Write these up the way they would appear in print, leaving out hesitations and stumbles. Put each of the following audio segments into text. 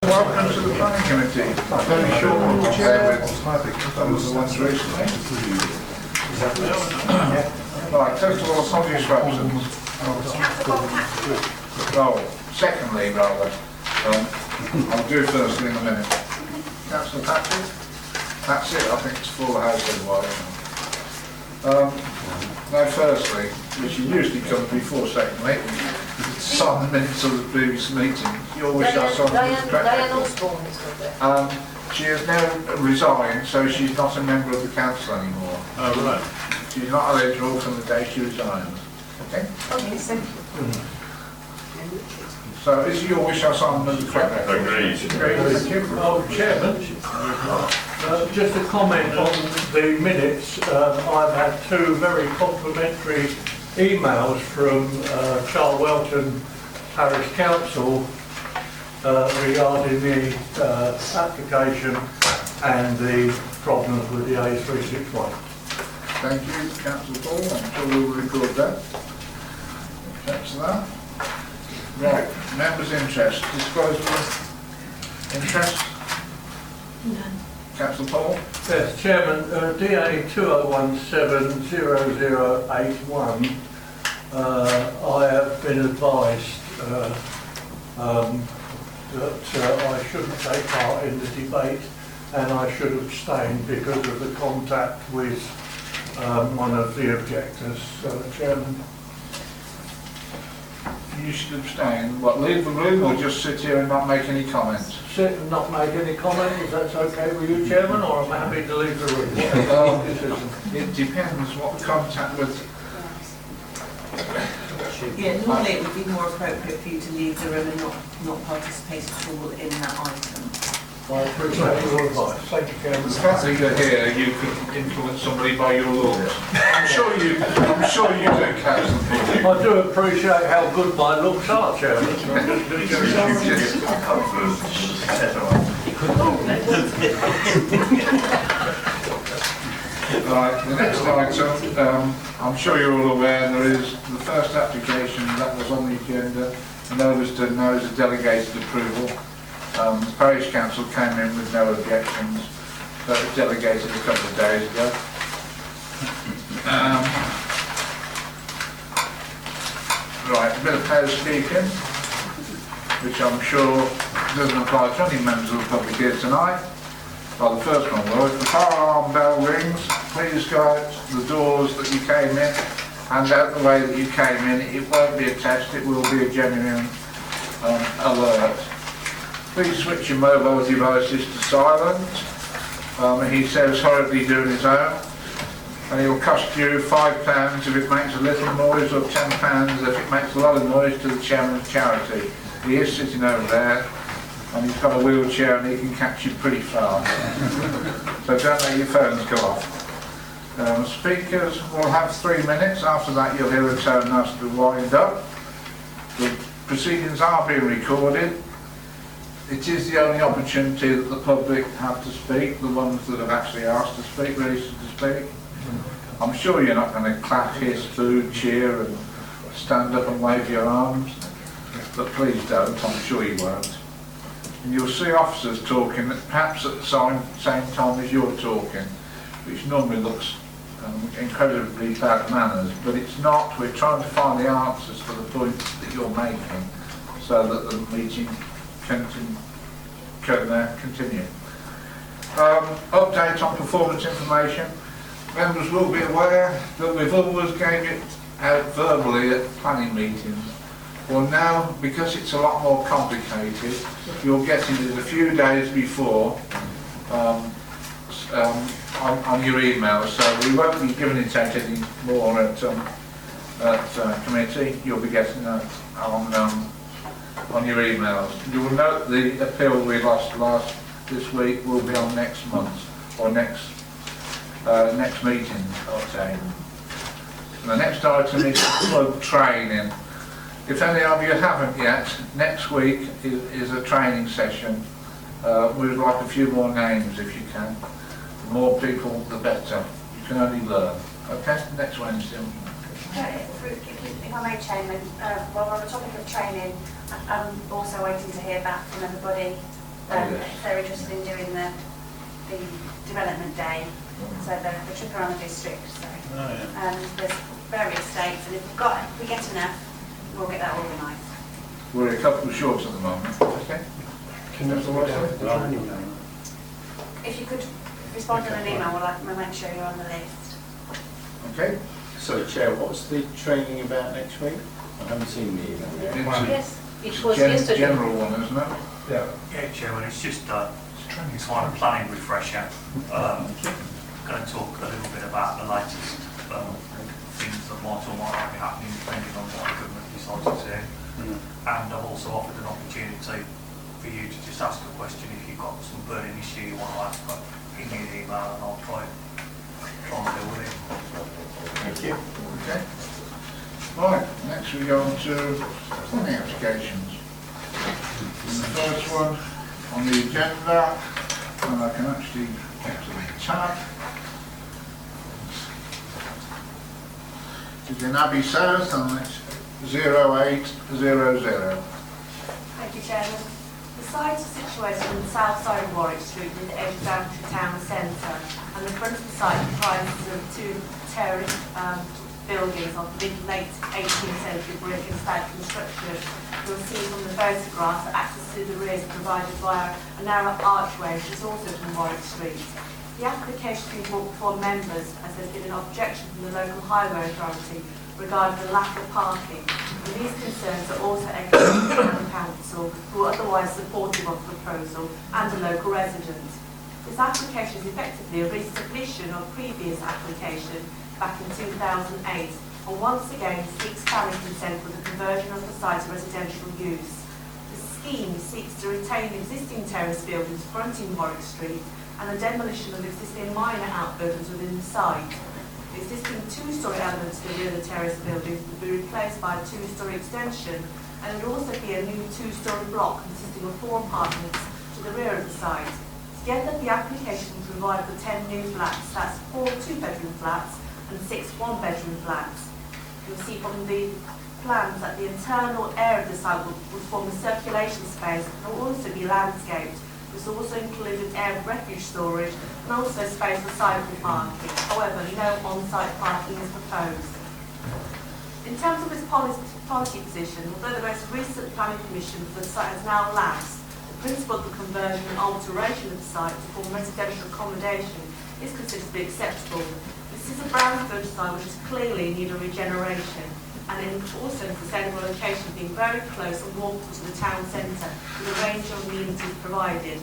Welcome to the planning committee. Very short chair with some of the ones recently. Right, first of all, Sonny Swapson. Oh, secondly, rather. I'll do firstly in a minute. Councillor Patrick? That's it, I think it's full house otherwise. Now, firstly, which usually comes before secondly, sign the minutes of the previous meeting. You always have something to Diane Osborne is with it. She has now resigned, so she's not a member of the council anymore. Oh, right. She's not eligible from the day she resigned. Okay? Okay, thank you. So, is it your wish I sign them as a correct record? Agreed. Thank you. Oh, Chairman, just a comment on the minutes. I've had two very complimentary emails from Charles Welton Parish Council regarding the application and the problems with the A361. Thank you, Councillor Paul. I'm sure we will record that. Thanks for that. Right, members' interest. Disclosure of interest? None. Councillor Paul? Yes, Chairman, DA 20170081, I have been advised that I shouldn't take part in the debate and I should abstain because of the contact with one of the objectors, Chairman. You should abstain. What, leave the room or just sit here and not make any comments? Sit and not make any comment, if that's okay with you, Chairman, or I'm happy to leave the room. It depends what the contact with... Yeah, normally it would be more appropriate for you to leave the room and not participate at all in that item. I appreciate your advice. Thank you, Chairman. The fact that you're here, you can influence somebody by your looks. I'm sure you do, Councillor Paul. I do appreciate how good my looks are, Chairman. Right, the next item, I'm sure you're all aware there is the first application that was on the agenda, notice to know is a delegated approval. The parish council came in with no objections, so it was delegated a couple of days ago. Right, a bit of housekeeping, which I'm sure doesn't apply to any members of the public here tonight. Well, the first one was, if the fire alarm bell rings, please go out the doors that you came in and out the way that you came in. It won't be a test, it will be a genuine alert. Please switch your mobile devices to silent. He says hurriedly doing his own. And it will cost you £5 if it makes a little noise or £10 if it makes a lot of noise to the chairman's charity. He is sitting over there and he's got a wheelchair and he can catch you pretty fast. So don't let your phones go off. Speakers will have 3 minutes. After that you'll hear a tone asked to wind up. The proceedings are being recorded. It is the only opportunity that the public have to speak, the ones that have actually asked to speak, registered to speak. I'm sure you're not going to clap, hiss, boo, cheer and stand up and wave your arms, but please don't, I'm sure you won't. And you'll see officers talking, perhaps at the same time as you're talking, which normally looks incredibly bad manners, but it's not. We're trying to find the answers for the points that you're making so that the meeting can continue. Update on performance information. Members will be aware that we've always gave it out verbally at planning meetings. Well now, because it's a lot more complicated, you'll get it a few days before on your email, so we won't be giving it out any more at committee. You'll be getting it on your emails. You will note the appeal we lost this week will be on next month or next meeting, I'll say. And the next item is club training. If any of you haven't yet, next week is a training session. We'd like a few more names if you can. The more people, the better. You can only learn. Okay, next Wednesday. If I may, Chairman, while we're on the topic of training, I'm also waiting to hear back from everybody if they're interested in doing the development day, so the trip around the district. So there's various dates, and if we get enough, we'll get that organised. We're a couple short at the moment. Okay. Can you the training day? If you could respond in an email, we'll make sure you're on the list. Okay. Sorry, Chair, what's the training about next week? I haven't seen the email yet. Yes, it was yesterday. General one, isn't it? Yeah, Chairman, it's just it's kind of planning refresher. Going to talk a little bit about the latest things that might or might not be happening depending on what the government decides to do. And I've also offered an opportunity for you to just ask a question if you've got some burning issue you want to ask, but give me an email and I'll try and deal with it. Thank you. Okay. Right, next we go on to planning applications. And the first one on the agenda, and I can actually get to the tab, is in Abbey South, and it's 0800. Thank you, Chairman. The site is situated on the south side of Warwick Street near the edge of Daventry town centre, and the front of the site comprises of two terraced buildings of mid-late 18th century brick and stag construction. You'll see from the photographs that access to the rear is provided via a narrow archway, which is also from Warwick Street. The application has been brought before members as there's been an objection from the local highway authority regarding the lack of parking. And these concerns are also echoed from the town council, who are otherwise supportive of the proposal, and the local residents. This application is effectively a resubmission of previous application back in 2008, and once again seeks planning consent for the conversion of the site to residential use. The scheme seeks to retain existing terrace buildings fronting Warwick Street and the demolition of existing minor outbuildings within the site. The existing two-storey elements to the rear of the terrace buildings will be replaced by a two-storey extension, and there will also be a new two-storey block consisting of 4 apartments to the rear of the site. Together, the application will provide for 10 new flats, that's 4 two-bedroom flats and 6 one-bedroom flats. You'll see from the plans that the internal area of the site will form a circulation space and will also be landscaped. This will also include an area of refuge storage and also space for cycle parking. However, no on-site parking is proposed. In terms of its policy position, although the most recent planning permission for the site has now lapsed, the principle of the conversion and alteration of the site to form residential accommodation is considered to be acceptable. This is a brownfield site which is clearly in need of regeneration, and in also a sustainable location being very close and walkable to the town centre with a range of amenities provided.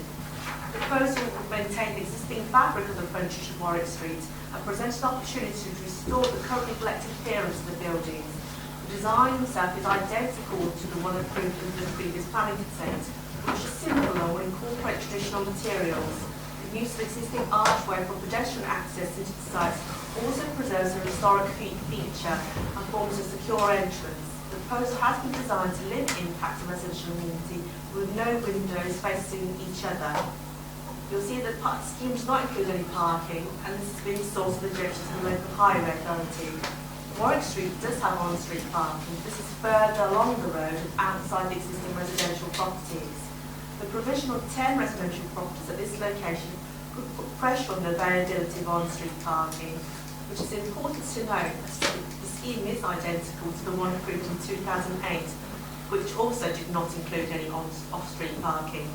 The proposal will maintain the existing fabric of the frontage of Warwick Street and present an opportunity to restore the current neglected appearance of the buildings. The design itself is identical to the one approved under the previous planning consent, which is simple and will incorporate traditional materials. The use of existing archway for pedestrian access into the site also preserves a historic feature and forms a secure entrance. The proposal has been designed to limit impact on residential amenity with no windows facing each other. You'll see that the scheme does not include any parking, and this has been the source of objections to the local highway authority. Warwick Street does have on-street parking. This is further along the road and outside the existing residential properties. The provision of 10 residential properties at this location could put pressure on the availability of on-street parking, which is important to note that the scheme is identical to the one approved in 2008, which also did not include any off-street parking.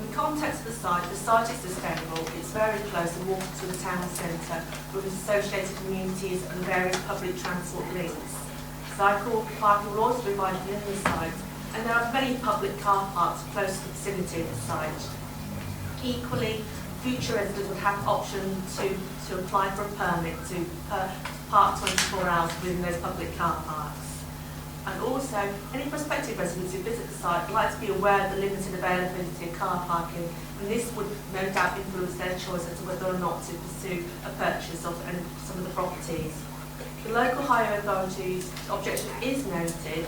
In the context of the site is sustainable, it's very close and walkable to the town centre with associated communities and various public transport links. Cycle parking will also be provided within the site, and there are many public car parks close to the vicinity of the site. Equally, future residents would have the option to apply for a permit to park 24 hours within those public car parks. And also, any prospective residents who visit the site would like to be aware of the limited availability of car parking, and this would no doubt influence their choice as to whether or not to pursue a purchase of some of the properties. The local highway authority's objection is noted,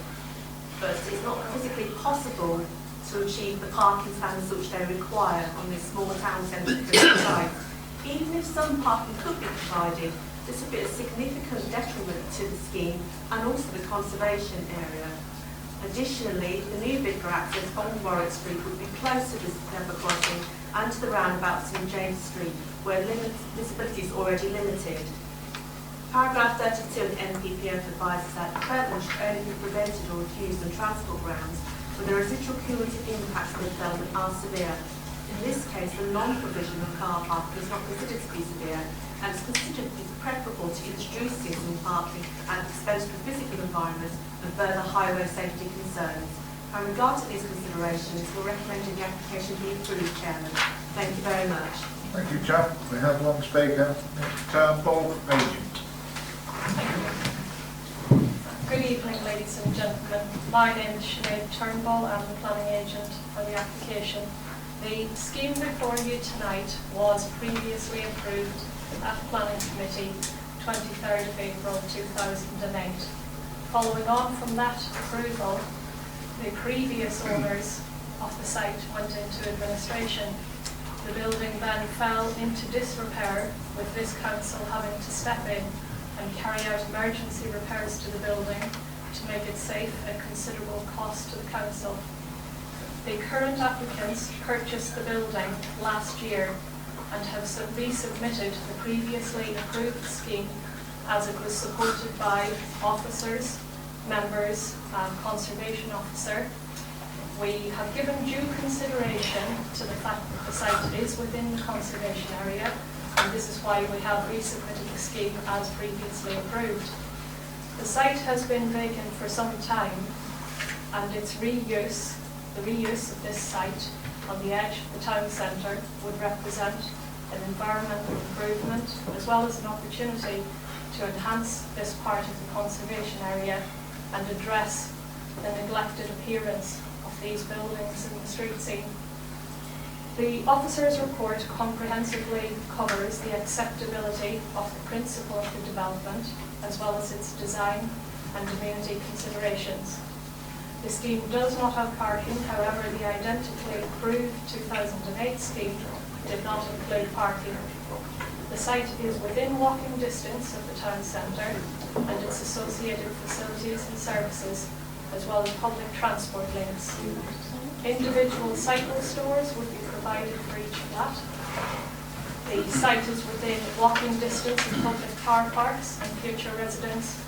but it's not physically possible to achieve the parking standards which they require on this small town centre site. Even if some parking could be provided, this would be a significant detriment to the scheme and also the conservation area. Additionally, the new bid for access on Warwick Street would be closer to Zebra Crossing and to the roundabout St James Street, where visibility is already limited. Paragraph 32 of the NPPF advises that development should only be prevented or refused on transport grounds where the residual cumulative impacts of the development are severe. In this case, the non-provision of car parking is not considered to be severe, and it's considered to be preferable to introduce seasonal parking at the expense of the physical environment and further highway safety concerns. In regard to these considerations, we're recommending the application be approved, Chairman. Thank you very much. Thank you, Chair. We have one speaker, Mr. Turnbull, agent. Good evening, ladies and gentlemen. My name is Sinead Turnbull. I'm the planning agent for the application. The scheme before you tonight was previously approved at the Planning Committee 23rd of April 2008. Following on from that approval, the previous owners of the site went into administration. The building then fell into disrepair, with this council having to step in and carry out emergency repairs to the building to make it safe at considerable cost to the council. The current applicants purchased the building last year and have resubmitted the previously approved scheme as it was supported by officers, members and conservation officer. We have given due consideration to the fact that the site is within the conservation area, and this is why we have resubmitted the scheme as previously approved. The site has been vacant for some time, and its reuse, the reuse of this site on the edge of the town centre would represent an environmental improvement as well as an opportunity to enhance this part of the conservation area and address the neglected appearance of these buildings in the street scene. The officer's report comprehensively covers the acceptability of the principle of the development as well as its design and amenity considerations. The scheme does not have parking, however the identically approved 2008 scheme did not include parking. The site is within walking distance of the town centre and its associated facilities and services, as well as public transport links. Individual cycle stores would be provided for each flat. The site is within walking distance of public car parks, and future residents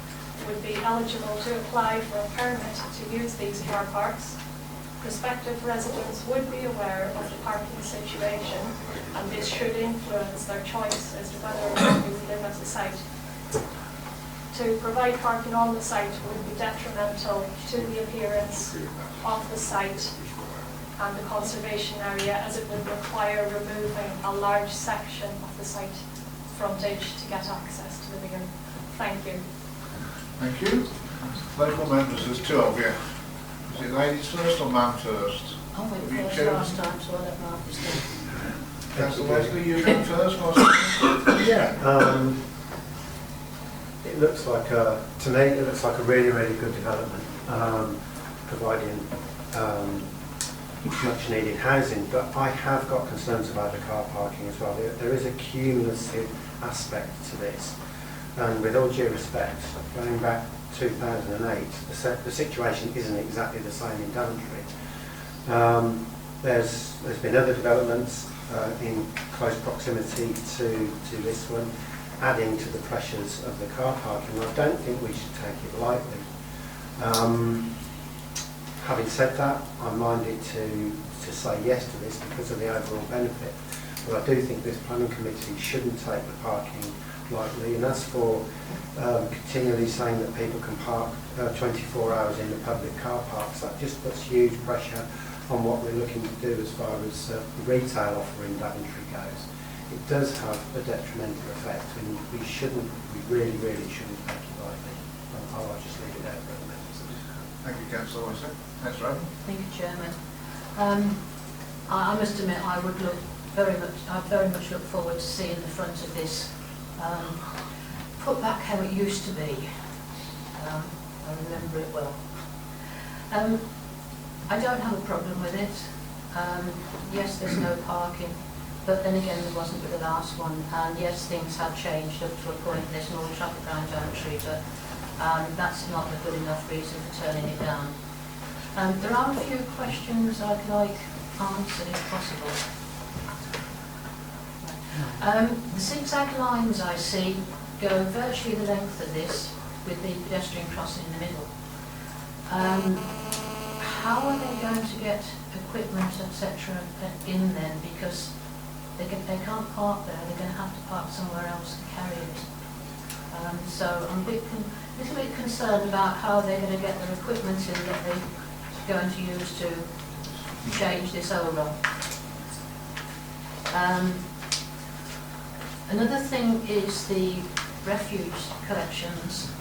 would be eligible to apply for a permit to use these car parks. Prospective residents would be aware of the parking situation, and this should influence their choice as to whether or not they would live at the site. To provide parking on the site would be detrimental to the appearance of the site and the conservation area, as it would require removing a large section of the site frontage to get access to the bigger. Thank you. Thank you. Local members, there's two of you. Is it ladies first or man first? I went You first choose. last time, so I don't know if it's good. Councillor Wesley, you go first, wasn't Yeah. It looks like to me, it looks like a really, really good development, providing much needed housing. But I have got concerns about the car parking as well. There is a cumulative aspect to this, and with all due respect, going back 2008, the situation isn't exactly the same in Daventry. There's been other developments in close proximity to this one, adding to the pressures of the car parking. I don't think we should take it lightly. Having said that, I'm minded to say yes to this because of the overall benefit. But I do think this planning committee shouldn't take the parking lightly. And as for continually saying that people can park 24 hours in the public car parks, that just puts huge pressure on what we're looking to do as far as the retail offer in Daventry goes. It does have a detrimental effect, and we really, really shouldn't take it lightly. I'll just leave it there for the minute. Thank you, Councillor Wesley. Thanks, Robin. Thank you, Chairman. I must admit, I very much look forward to seeing the front of this put back how it used to be. I remember it well. I don't have a problem with it. Yes, there's no parking, but then again, there wasn't with the last one. And yes, things have changed up to a point. There's more traffic around Daventry, but that's not a good enough reason for turning it down. There are a few questions I'd like answered if possible. The zigzag lines I see go virtually the length of this with the pedestrian crossing in the middle. How are they going to get equipment, etc. in then? Because they can't park there, they're going to have to park somewhere else and carry it. So I'm a little bit concerned about how they're going to get their equipment in that they're going to use to change this over. Another thing is the refuse collections.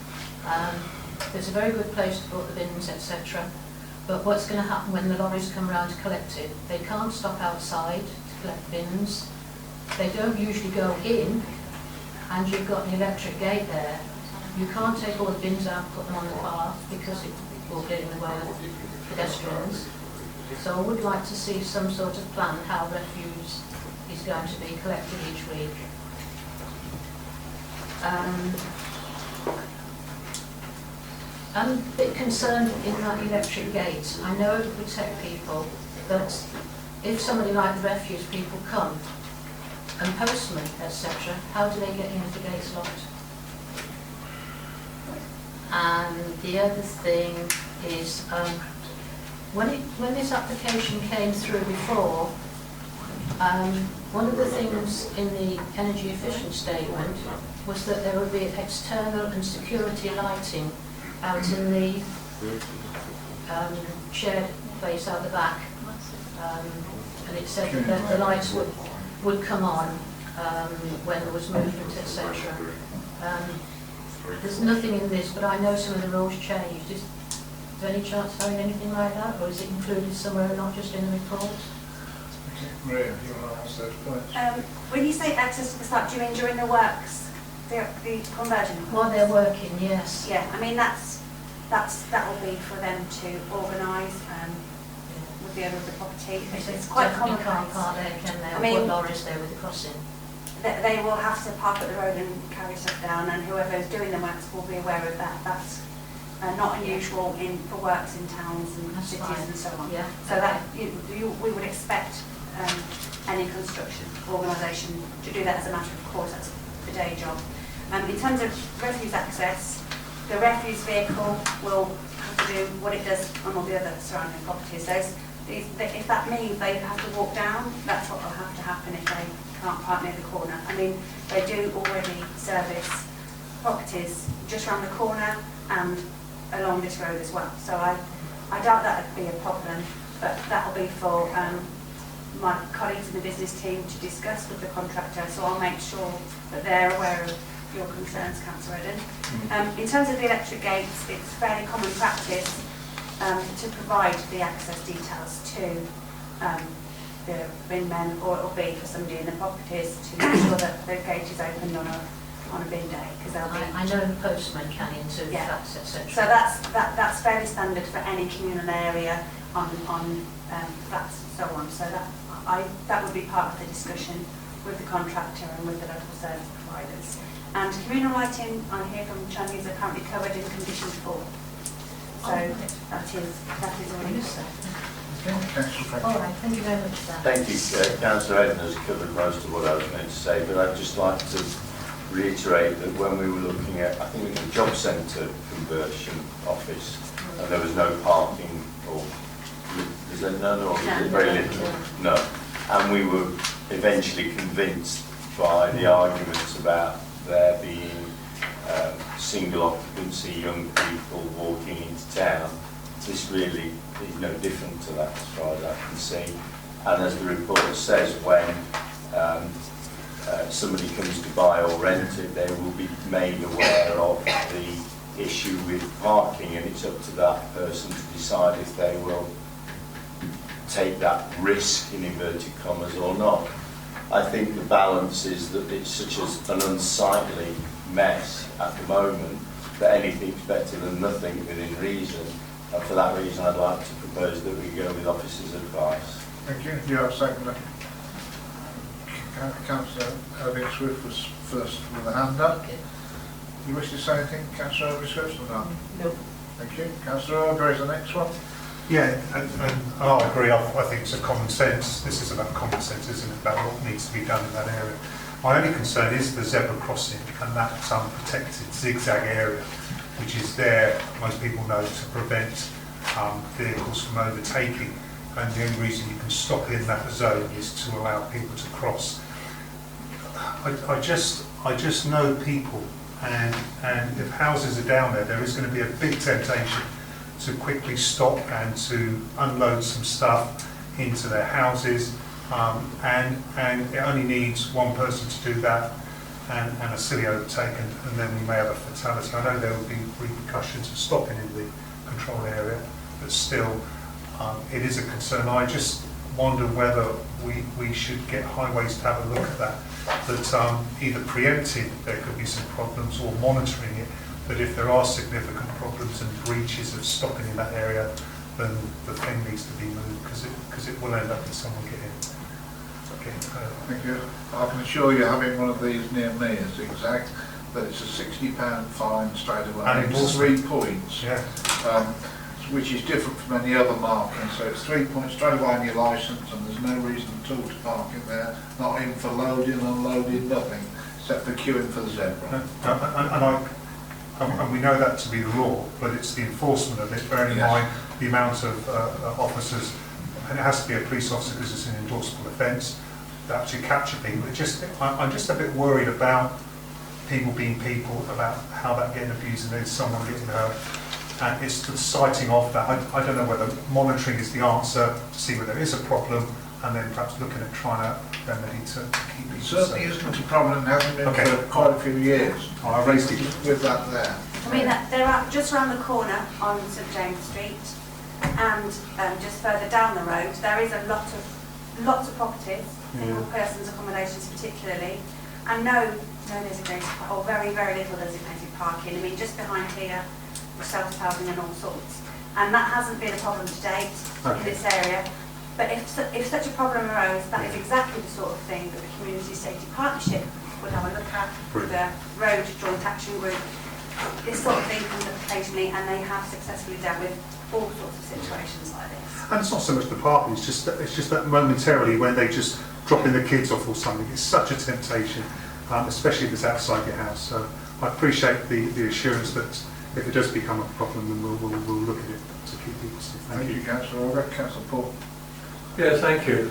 There's a very good place to put the bins, etc. But what's going to happen when the lorries come around to collect it? They can't stop outside to collect bins. They don't usually go in, and you've got an electric gate there. You can't take all the bins out and put them on the path because it will get in the way of pedestrians. So I would like to see some sort of plan how refuse is going to be collected each week. I'm a bit concerned in that electric gate. I know it will protect people, but if somebody like the refuse people come, and postmen, etc., how do they get in if the gate's locked? And the other thing is, when this application came through before, one of the things in the energy efficient statement was that there would be external and security lighting out in the shared place out the back, and it said that the lights would come on when there was movement, etc. There's nothing in this, but I know some of the rules changed. Is there any chance of having anything like that, or is it included somewhere and not just in the report? Maria, if you want to answer those points. When you say access to the site, do you mean during the works, the conversion? While they're working, yes. Yeah, I mean that will be for them to organise with the owner of the property. It's quite common. Can't park there, can they? I mean, put lorries there with the crossing. They will have to park at the road and carry stuff down, and whoever is doing the works will be aware of that. That's not unusual for works in towns and cities and so on. Yeah. So that we would expect any construction organisation to do that as a matter of course. That's the day job. In terms of refuse access, the refuse vehicle will have to do what it does on all the other surrounding properties. If that means they have to walk down, that's what will have to happen if they can't park near the corner. I mean, they do already service properties just around the corner and along this road as well. So I doubt that would be a problem, but that will be for my colleagues in the business team to discuss with the contractor. So I'll make sure that they're aware of your concerns, Councillor Eden. In terms of the electric gates, it's fairly common practice to provide the access details to the bin men, or it will be for somebody in the properties to make sure that the gate is opened on a bin day, because they'll be. I know the postman can into Yeah. flats, etc. So that's fairly standard for any communal area on flats and so on. So that would be part of the discussion with the contractor and with the local service providers. And communal lighting, I hear from Chung, is apparently covered in condition 4. So that is already said. All right, thank you very much for that. Thank you. Councillor Eden has covered most of what I was going to say, but I'd just like to reiterate that when we were looking at, I think it was a job centre conversion office, and there was no parking, or is there none, or is it very little? No. And we were eventually convinced by the arguments about there being single occupancy young people walking into town. This really is no different to that as far as I can see. And as the report says, when somebody comes to buy or rent it, they will be made aware of the issue with parking, and it's up to that person to decide if they will take that risk, in inverted commas, or not. I think the balance is that it's such an unsightly mess at the moment that anything's better than nothing within reason. And for that reason, I'd like to propose that we go with officers' advice. Thank you. Do you have a second? Councillor Irving Swift was first with a hand up. You wish to say anything, Councillor Irving Swift, or not? No. Thank you. Councillor Ogre is the next one. Yeah, and I agree. I think it's a common sense. This is about common sense, isn't it? About what needs to be done in that area. My only concern is the zebra crossing and that protected zigzag area, which is there, most people know, to prevent vehicles from overtaking. And the only reason you can stop in that zone is to allow people to cross. I just know people, and if houses are down there, there is going to be a big temptation to quickly stop and to unload some stuff into their houses, and it only needs one person to do that, and a silly overtake, and then we may have a fatality. I know there will be repercussions of stopping in the control area, but still, it is a concern. I just wonder whether we should get highways to have a look at that either preempting there could be some problems or monitoring it, but if there are significant problems and breaches of stopping in that area, then the thing needs to be moved, because it will end up with someone getting hurt. Thank you. I can assure you, having one of these near me, a zigzag, that it's a £60 fine straight away. And it's 3 points. Yeah. Which is different from any other marking. So it's 3 points straight away on your licence, and there's no reason at all to park it there. Not in for loading, unloading, nothing, except for queuing for the zebra. And we know that to be the law, but it's the enforcement of it, bearing in mind the amount of officers, and it has to be a police officer because it's an endorsable offence, that actually capture people. I'm just a bit worried about people being people, about how that getting abused and there's someone getting hurt. And it's the citing of that. I don't know whether monitoring is the answer to see whether there is a problem, and then perhaps looking at trying to remedy to keep people safe. Certainly isn't a problem, and hasn't been for quite a few years. I raised it with that there. I mean, they're just around the corner on St James Street, and just further down the road, there is a lots of properties, single persons accommodations particularly, and no designated, or very, very little designated parking. I mean, just behind here, shelter housing and all sorts, and that hasn't been a problem to date in this area. But if such a problem arose, that is exactly the sort of thing that the Community Safety Partnership would have a look at with the Road Joint Action Group. This sort of thing comes up occasionally, and they have successfully dealt with all sorts of situations like this. And it's not so much the parking; it's just that momentarily when they just dropping the kids off or something, it's such a temptation, especially if it's outside your house. So I appreciate the assurance that if it does become a problem, then we'll look at it to keep people safe. Thank you, Councillor. Councillor Paul. Yeah, thank you.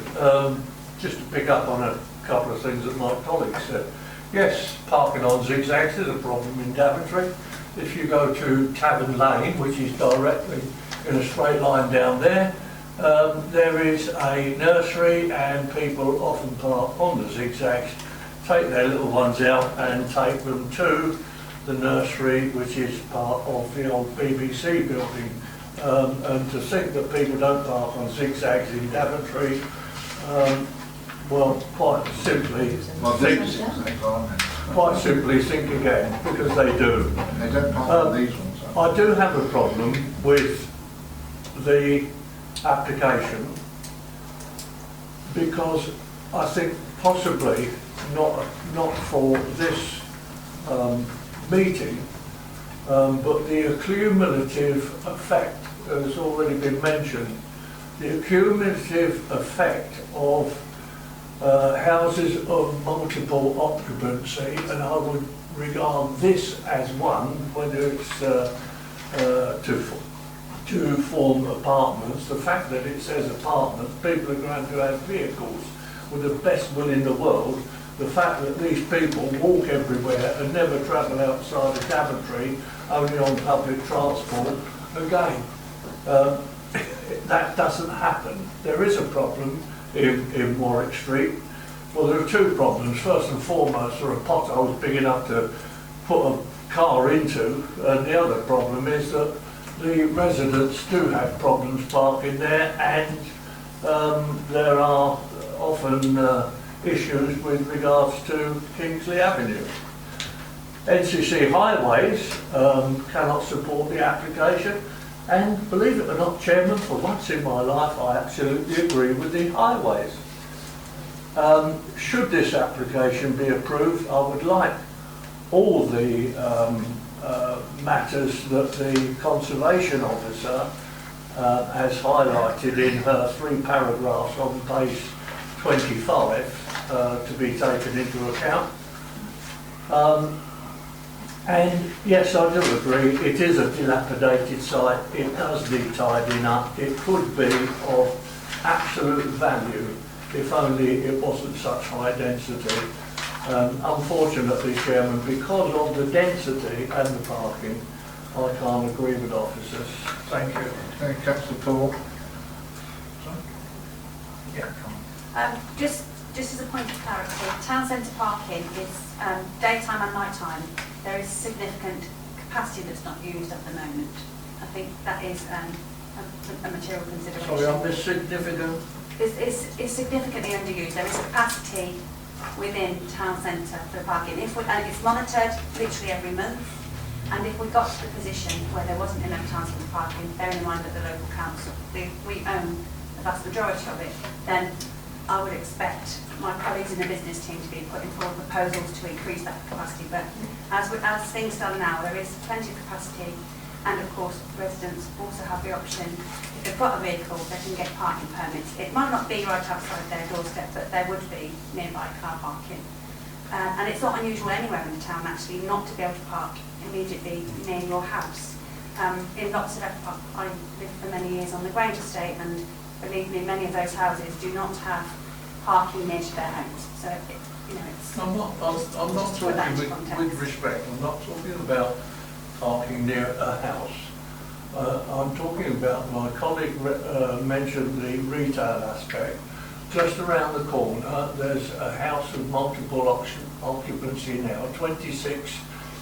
Just to pick up on a couple of things that my colleagues said. Yes, parking on zigzags is a problem in Daventry. If you go to Tavern Lane, which is directly in a straight line down there, there is a nursery, and people often park on the zigzags, take their little ones out and take them to the nursery, which is part of the old BBC building. And to think that people don't park on zigzags in Daventry, well, quite simply think again, because they do. They don't park on these ones. I do have a problem with the application, because I think possibly not for this meeting, but the accumulative effect has already been mentioned. The accumulative effect of houses of multiple occupancy, and I would regard this as one, whether it's to form apartments. The fact that it says apartments, people are going to have vehicles with the best will in the world. The fact that these people walk everywhere and never travel outside of Daventry, only on public transport, again, that doesn't happen. There is a problem in Warwick Street. Well, there are two problems. First and foremost, there are potholes big enough to put a car into, and the other problem is that the residents do have problems parking there, and there are often issues with regards to Kingsley Avenue. NCC Highways cannot support the application, and believe it or not, Chairman, for once in my life I absolutely agree with the Highways. Should this application be approved, I would like all the matters that the Conservation Officer as highlighted in her 3 paragraphs on page 25, to be taken into account. And yes, I do agree, it is a dilapidated site, it does need tidying up, it could be of absolute value if only it wasn't such high density. Unfortunately, Chairman, because of the density and the parking, I can't agree with officers. Thank you. Thank you, Councillor Paul. Yeah, come on. Just as a point of clarity, town centre parking is daytime and night time. There is significant capacity that's not used at the moment. I think that is a material consideration. Sorry, on this significant? It's significantly underused. There is capacity within town centre for parking. And it's monitored literally every month. And if we got to the position where there wasn't enough town centre parking, bearing in mind that the local council, we own the vast majority of it, then I would expect my colleagues in the business team to be putting forward proposals to increase that capacity. But as things stand now, there is plenty of capacity, and of course residents also have the option, if they've got a vehicle, they can get parking permits. It might not be right outside their doorstep, but there would be nearby car parking. And it's not unusual anywhere in the town actually not to be able to park immediately near your house. In lots of, I lived for many years on the Grange estate, and believe me, many of those houses do not have parking near to their homes. So, it's... I'm not talking with respect, I'm not talking about parking near a house. I'm talking about, my colleague mentioned the retail aspect. Just around the corner, there's a house of multiple occupancy now, 26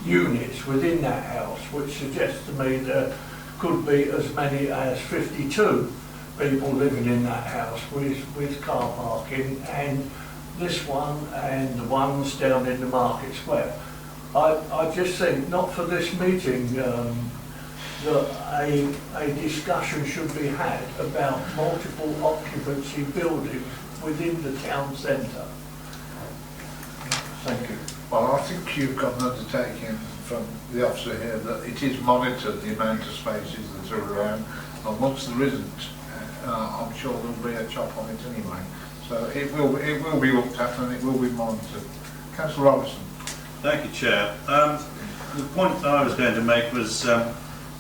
units within that house, which suggests to me there could be as many as 52 people living in that house with car parking, and this one and the ones down in the Market Square. I just think, not for this meeting, that a discussion should be had about multiple occupancy buildings within the town centre. Thank you. Well, I think you've got an undertaking from the officer here that it is monitored, the amount of spaces that are around, and once there isn't, I'm sure there'll be a chop on it anyway. So it will be looked at and it will be monitored. Councillor Robertson. Thank you, Chair. The point that I was going to make was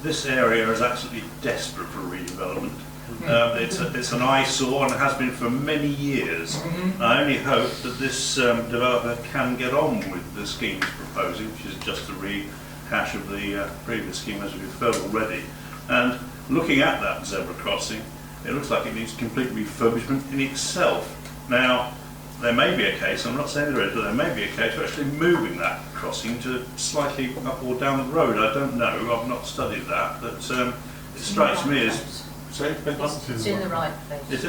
this area is absolutely desperate for redevelopment. It's an eyesore and has been for many years. I only hope that this developer can get on with the scheme he's proposing, which is just a rehash of the previous scheme as we've heard already. And looking at that zebra crossing, it looks like it needs complete refurbishment in itself. Now, there may be a case, I'm not saying there is, but there may be a case of actually moving that crossing to slightly up or down the road. I don't know, I've not studied that, but it strikes me as... Sorry? It's in the right place. If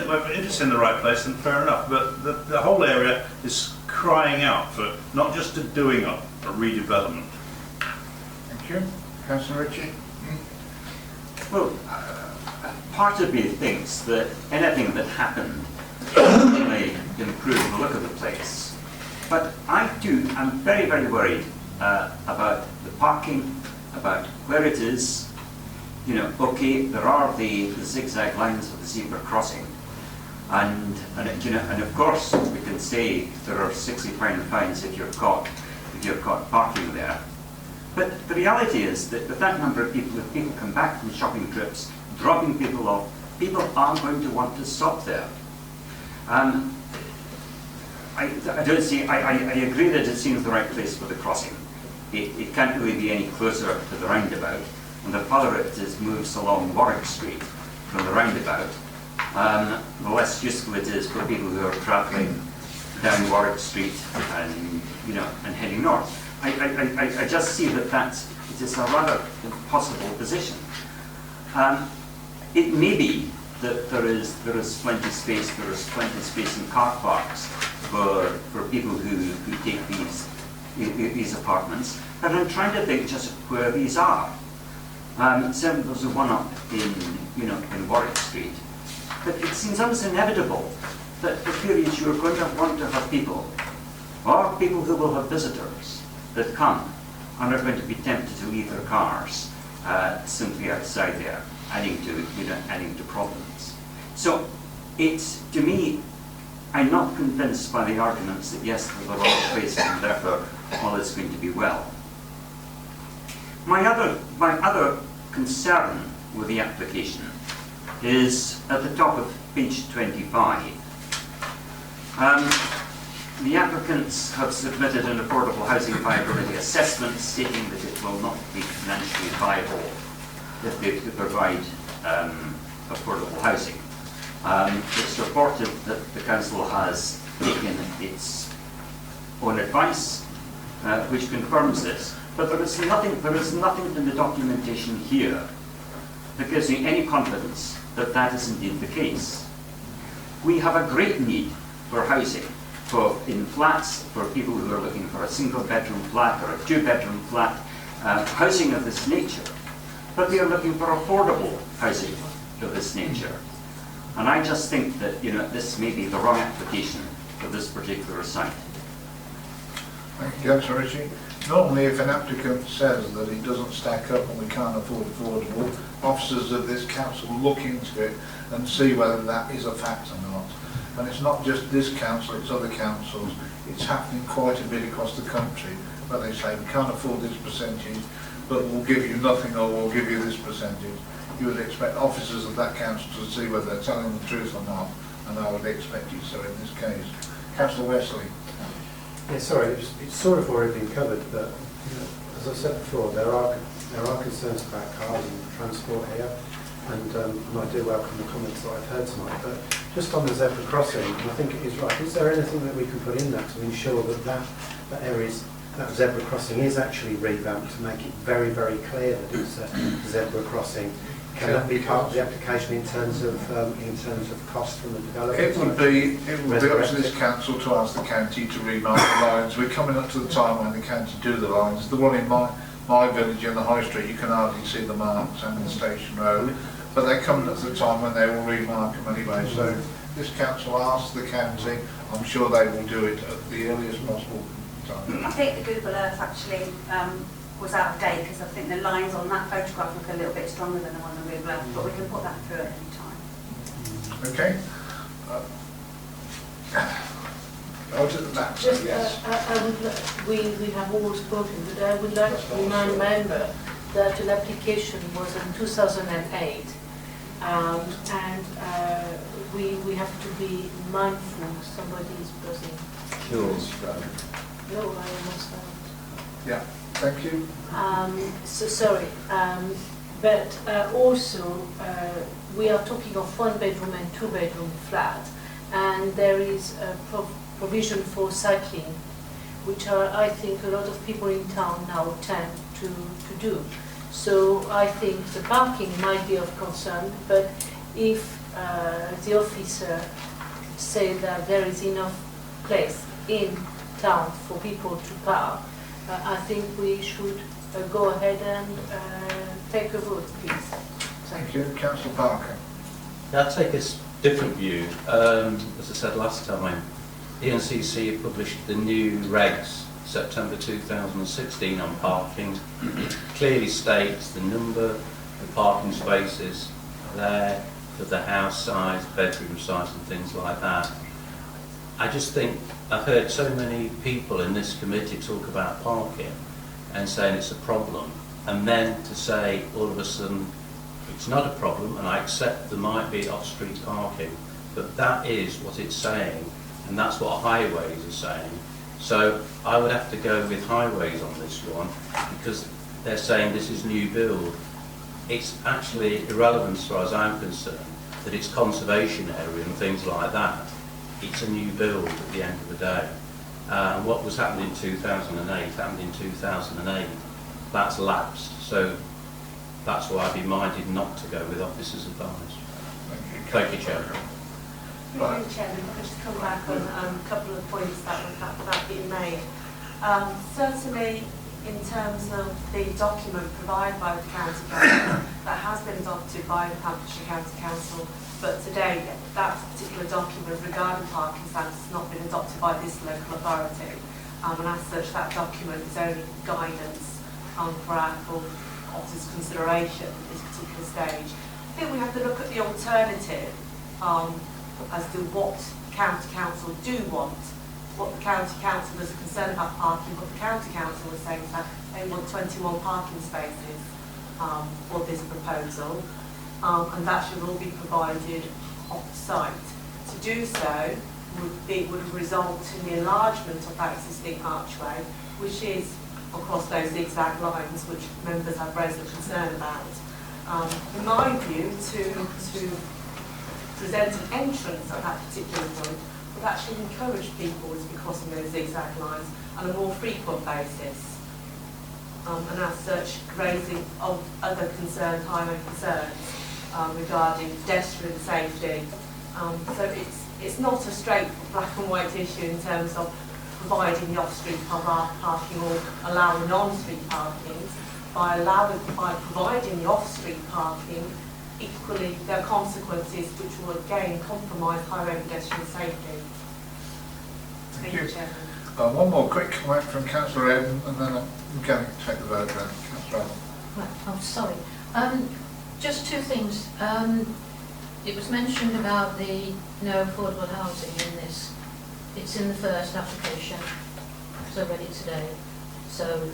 it's in the right place, then fair enough, but the whole area is crying out for not just a doing up, a redevelopment. Thank you. Councillor Ritchie. Well, part of me thinks that anything that happened may improve the look of the place. But I'm very, very worried about the parking, about where it is. You know, okay, there are the zigzag lines of the zebra crossing, and of course we can say there are £60 fines if you're caught parking there. But the reality is that with that number of people, if people come back from shopping trips, dropping people off, people aren't going to want to stop there. I agree that it seems the right place for the crossing. It can't really be any closer to the roundabout. And the further it moves along Warwick Street from the roundabout, the less useful it is for people who are travelling down Warwick Street and heading north. I just see that it is a rather impossible position. It may be that there is plenty of space. There is plenty of space in car parks for people who take these apartments. And I'm trying to think just where these are. Certainly there's one up in Warwick Street, but it seems almost inevitable that the periods you're going to want to have people, or people who will have visitors that come and are going to be tempted to leave their cars simply outside there. adding to problems. So it's, to me, I'm not convinced by the arguments that yes, there's a lot of space and therefore all is going to be well. My other concern with the application is at the top of page 25. The applicants have submitted an affordable housing viability assessment stating that it will not be financially viable if they provide affordable housing. It's reported that the council has taken its own advice, which confirms this, but there is nothing in the documentation here that gives me any confidence that that is indeed the case. We have a great need for housing, in flats, for people who are looking for a single bedroom flat or a two-bedroom flat, housing of this nature, but they are looking for affordable housing of this nature. And I just think that this may be the wrong application for this particular site. Thank you, Councillor Ritchie. Normally, if an applicant says that it doesn't stack up and we can't afford affordable, officers of this council look into it and see whether that is a fact or not. And it's not just this council, it's other councils. It's happening quite a bit across the country where they say we can't afford this percentage, but we'll give you nothing or we'll give you this percentage. You would expect officers of that council to see whether they're telling the truth or not, and I would expect you so in this case. Councillor Wesley. Yeah, sorry, it's sort of already been covered, but as I said before, there are concerns about cars and transport here, and I do welcome the comments that I've heard tonight. But just on the zebra crossing, and I think it is right. Is there anything that we can put in that to ensure that that zebra crossing is actually revamped to make it very, very clear that it's a zebra crossing? Can that be part of the application in terms of cost from the developer? It would be up to this council to ask the county to remark the lines. We're coming up to the time when the county do the lines. The one in my village in the High Street, you can hardly see the marks, and in the Station Road, but they're coming up to the time when they will remark them anyway. So this council asks the county, I'm sure they will do it at the earliest possible time. I think the Google Earth actually was out of date, because I think the lines on that photograph look a little bit stronger than the one on the Google Earth, but we can put that through at any time. Okay. Out at the back, so yes. We have all spoken, but I would like to remind members that an application was in 2008, and we have to be mindful. Somebody is buzzing. Sure. No, I understand. Yeah. Thank you. So sorry, but also we are talking of 1-bedroom and 2-bedroom flat, and there is a provision for cycling, which I think a lot of people in town now tend to do. So I think the parking might be of concern, but if the officer say that there is enough place in town for people to park, I think we should go ahead and take a vote, please. Thank you. Councillor Parker. I take a different view. As I said last time, ENCC published the new regs September 2016 on parking. It clearly states the number of parking spaces there for the house size, bedroom size and things like that. I just think I've heard so many people in this committee talk about parking and saying it's a problem, and then to say all of a sudden it's not a problem, and I accept there might be off-street parking, but that is what it's saying, and that's what highways are saying. So I would have to go with highways on this one, because they're saying this is new build. It's actually irrelevant as far as I'm concerned that it's conservation area and things like that. It's a new build at the end of the day. What was happening in 2008 happened in 2008. That's lapsed. So that's why I'd be minded not to go with officers' advice. Thank you, Chairman. Thank you, Chairman. I'll just come back on a couple of points that were being made. Certainly, in terms of the document provided by the County Council, that has been adopted by the Hampshire County Council, but today that particular document regarding parking standards has not been adopted by this local authority, and as such that document is only guidance for officers' consideration at this particular stage. think we have to look at the alternative as to what the county council do want. What the county council is concerned about parking, but the county council is saying that they want 21 parking spaces for this proposal, and that should all be provided off-site. To do so would result in the enlargement of that existing archway, which is across those zigzag lines which members have raised a concern about. In my view, to present an entrance at that particular point would actually encourage people to be crossing those zigzag lines on a more frequent basis. And as such, raising of other concerns, highway concerns regarding pedestrian safety. So it's not a straight black and white issue in terms of providing the off-street parking or allowing on-street parking. By providing the off-street parking, equally there are consequences which will again compromise highway pedestrian safety. Thank you. Chairman. One more quick comment from Councillor Eden, and then we can take the vote then. Councillor Eden. Right, I'm sorry. Just two things. It was mentioned about the no affordable housing in this. It's in the first application, so I read it today. So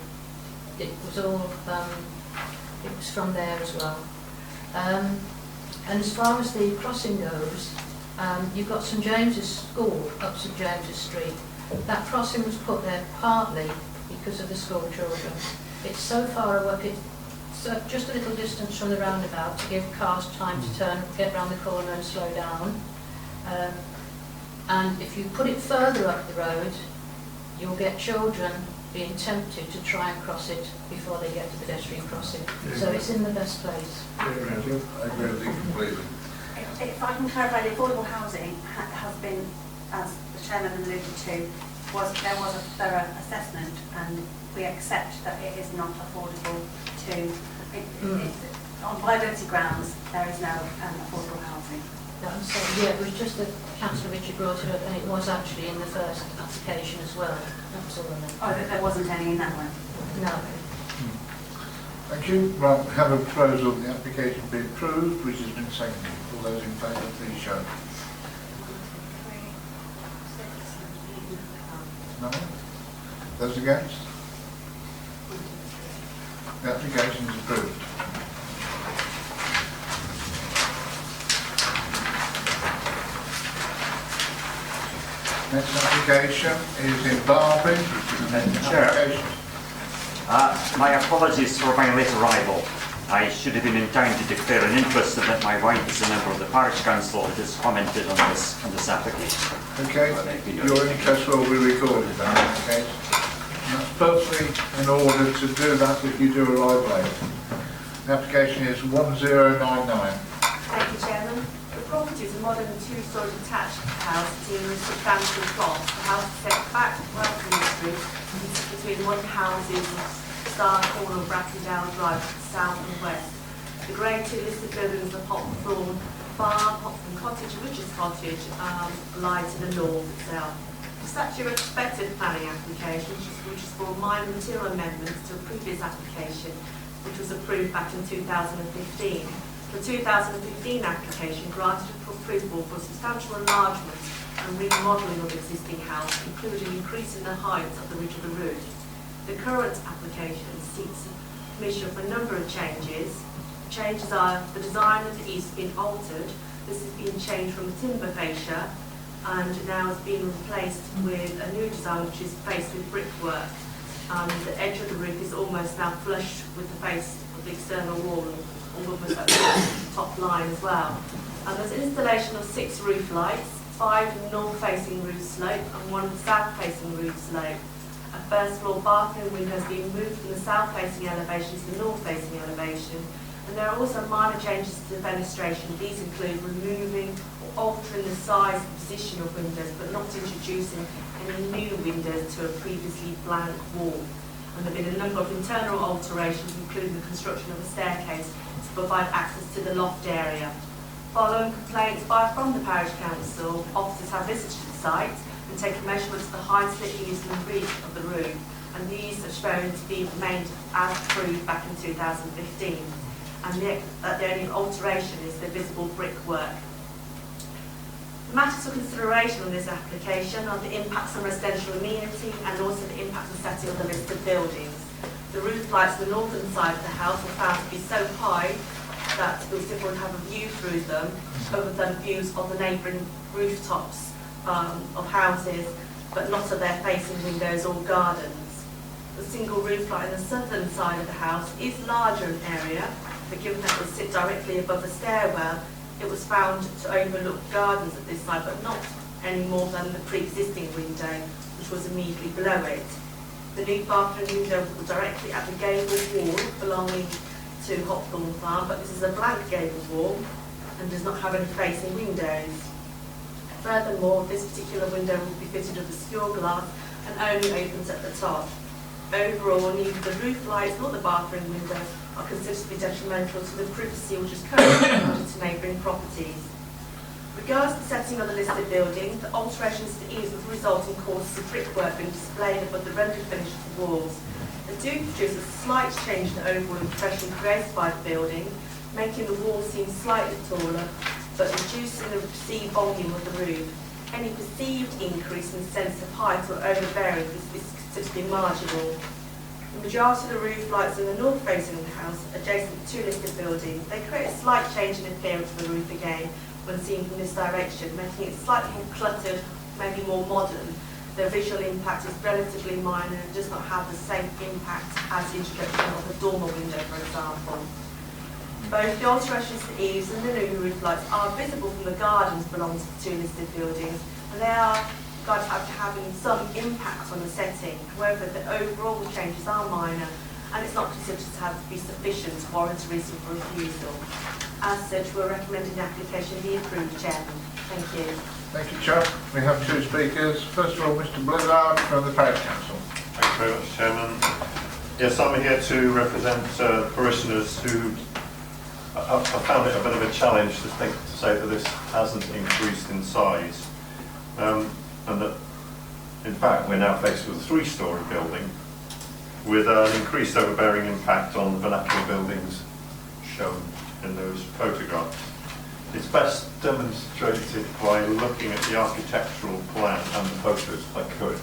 it was all, it was from there as well. And as far as the crossing goes, you've got St James's School up St James's Street. That crossing was put there partly because of the school children. It's so far away, it's just a little distance from the roundabout to give cars time to turn, get round the corner and slow down. And if you put it further up the road, you'll get children being tempted to try and cross it before they get to the pedestrian crossing. So it's in the best place. Thank you. I agree with you completely. If I can clarify, the affordable housing has been, as the chairman alluded to, there was a thorough assessment, and we accept that it is not affordable to, on viability grounds, there is no affordable housing. So, yeah, it was just that Councillor Richard brought it up, and it was actually in the first application as well. That was all I meant. Oh, there wasn't any in that one? No. Thank you. Right, we have a proposal the application be approved, which has been seconded. All those in favour, please show. No? Those against? The application is approved. Next application is in Barbary. Chair. My apologies for my late arrival. I should have been in time to declare an interest so that my wife, as a member of the parish council, has commented on this application. Okay, your interest will be recorded then, okay? And that's perfectly in order to do that if you do arrive late. The application is 1099. Thank you, Chairman. The property is a modern two-storey detached house dealing with substantial plots. The house is set back well from the street and sits between modern houses of Star Corner of Brackendown Drive to the south and west. The grade 2 listed buildings are Poplar Thorn Farm, Poplar Cottage and Richards Cottage lie to the north itself. The statute of expected planning application, which is for minor material amendments to a previous application, which was approved back in 2015. The 2015 application granted approval for substantial enlargement and remodelling of the existing house, including increasing the height of the ridge of the roof. The current application seeks permission for a number of changes. The changes are the design of the east being altered. This has been changed from a timber fascia and now has been replaced with a new design which is faced with brickwork. The edge of the roof is almost now flush with the face of the external wall, almost at the top line as well. There's installation of 6 roof lights, 5 north-facing roof slope and 1 south-facing roof slope. A first floor bathroom window has been moved from the south-facing elevation to the north-facing elevation. And there are also minor changes to the fenestration. These include removing or altering the size and position of windows, but not introducing any new windows to a previously blank wall. And there have been a number of internal alterations, including the construction of a staircase to provide access to the loft area. Following complaints from the parish council, officers have visited the site and taken measurements of the height, thickness and reach of the roof, and these are shown to be remained as approved back in 2015. and the only alteration is the visible brickwork. The matters for consideration on this application are the impacts on residential amenity and also the impact on setting of the listed buildings. The roof lights on the northern side of the house are found to be so high that it was difficult to have a view through them, other than views on the neighbouring rooftops of houses, but not of their facing windows or gardens. The single roof light on the southern side of the house is larger in area, but given that it would sit directly above the stairwell, it was found to overlook gardens at this side, but not any more than the pre-existing window, which was immediately below it. The new bathroom window was directly at the gable wall belonging to Hopthorne Farm, but this is a blank gable wall and does not have any facing windows. Furthermore, this particular window will be fitted with obscure glass and only opens at the top. Overall, neither the roof lights nor the bathroom window are considered to be detrimental to the privacy which is currently accorded to neighbouring properties. Regards to the setting of the listed buildings, the alterations to the eaves would result in courses of brickwork being displayed above the rendered finish of the walls. They do produce a slight change in the overall impression created by the building, making the wall seem slightly taller, but reducing the perceived volume of the roof. Any perceived increase in the sense of height or overbearing is considered to be marginal. The majority of the roof lights in the north facing of the house, adjacent to two listed buildings, they create a slight change in appearance of the roof again when seen from this direction, making it slightly more cluttered, maybe more modern. The visual impact is relatively minor and does not have the same impact as the introduction of a dormer window, for example. Both the alterations to the eaves and the new roof lights are visible from the gardens belonging to the two listed buildings, and they are regarded as having some impact on the setting. However, the overall changes are minor, and it's not considered to have to be sufficient to warrant a reason for refusal. As such, we're recommending the application be approved, Chairman. Thank you. Thank you, Chair. We have two speakers. First of all, Mr. Blizzard from the Parish Council. Thank you very much, Chairman. Yes, I'm here to represent parishioners who have found it a bit of a challenge to say that this hasn't increased in size, and that in fact we're now faced with a three-storey building with an increased overbearing impact on the vernacular buildings shown in those photographs. It's best demonstrated by looking at the architectural plan and the photos, if I could.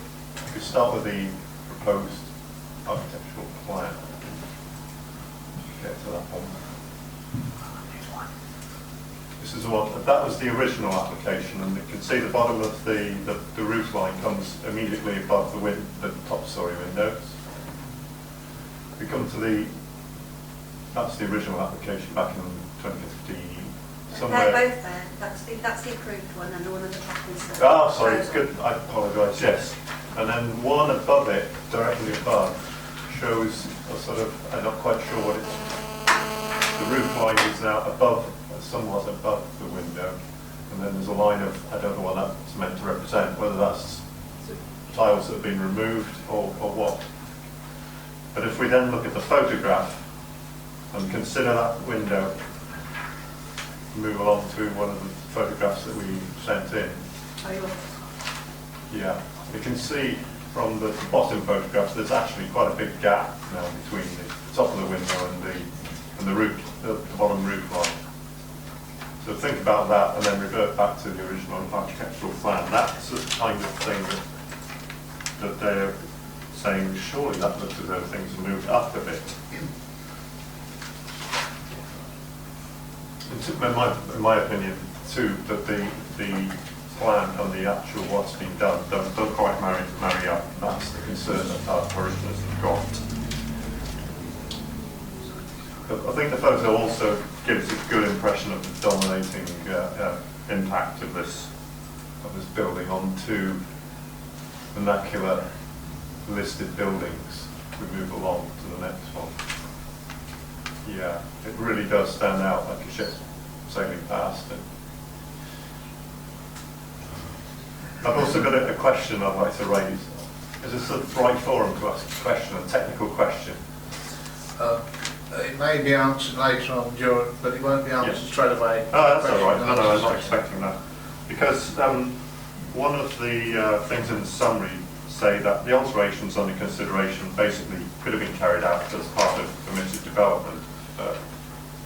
I could start with the proposed architectural plan. Get to that one. This is the one, that was the original application, and you can see the bottom of the roof line comes immediately above the top story windows. We come to that's the original application back in 2015. Somewhere. They're both there. That's the approved one, and the one at the top is the... Oh, sorry, it's good. I apologise, yes. And then one above it, directly above, shows a sort of, I'm not quite sure what it's... The roof line is now above, somewhat above the window. And then there's a line of, I don't know what that's meant to represent, whether that's tiles that have been removed or what. But if we then look at the photograph and consider that window, move along to one of the photographs that we sent in. Yeah, you can see from the bottom photographs there's actually quite a big gap now between the top of the window and the roof, the bottom roof line. So think about that and then revert back to the original architectural plan. That's the kind of thing that they're saying, surely that looks as though things have moved up a bit. In my opinion, too, that the plan and the actual what's been done don't quite marry up. That's the concern that our parishioners have got. But I think the photo also gives a good impression of the dominating impact of this building onto vernacular listed buildings. We move along to the next one. Yeah, it really does stand out like a ship sailing past it. I've also got a question I'd like to raise. Is this the right forum to ask a question, a technical question? It may be answered later on, but it won't be answered straight away. Oh, that's all right. No, I was not expecting that. Because one of the things in the summary say that the alterations under consideration basically could have been carried out as part of permitted development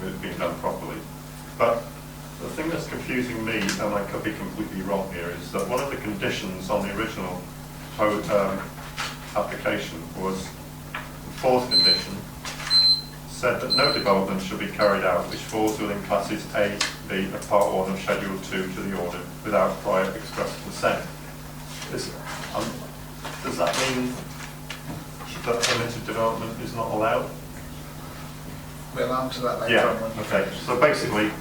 if it's been done properly. But the thing that's confusing me, and I could be completely wrong here, is that one of the conditions on the original application was, the fourth condition, said that no development should be carried out which falls within classes A, B of Part 1 of Schedule 2 to the order without prior express consent. Does that mean that permitted development is not allowed? We'll answer that later Yeah, on. okay. So basically,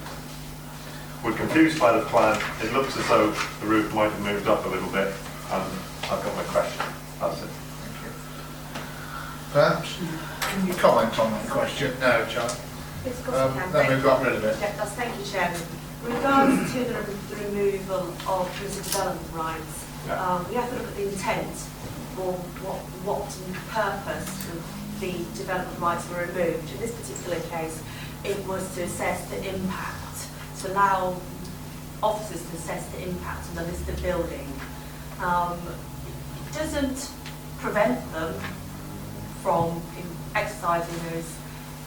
we're confused by the plan. It looks as though the roof might have moved up a little bit, and I've got my question. That's it. Thank you. Perhaps, can you comment on that question? No, John. Yes, of course I can. Then we've got rid of it. Yeah, that's, thank you, Chairman. With regards to the removal of permitted development rights, we have to look at the intent or what purpose the development rights were removed. In this particular case, it was to assess the impact, to allow officers to assess the impact on the listed building. It doesn't prevent them from exercising those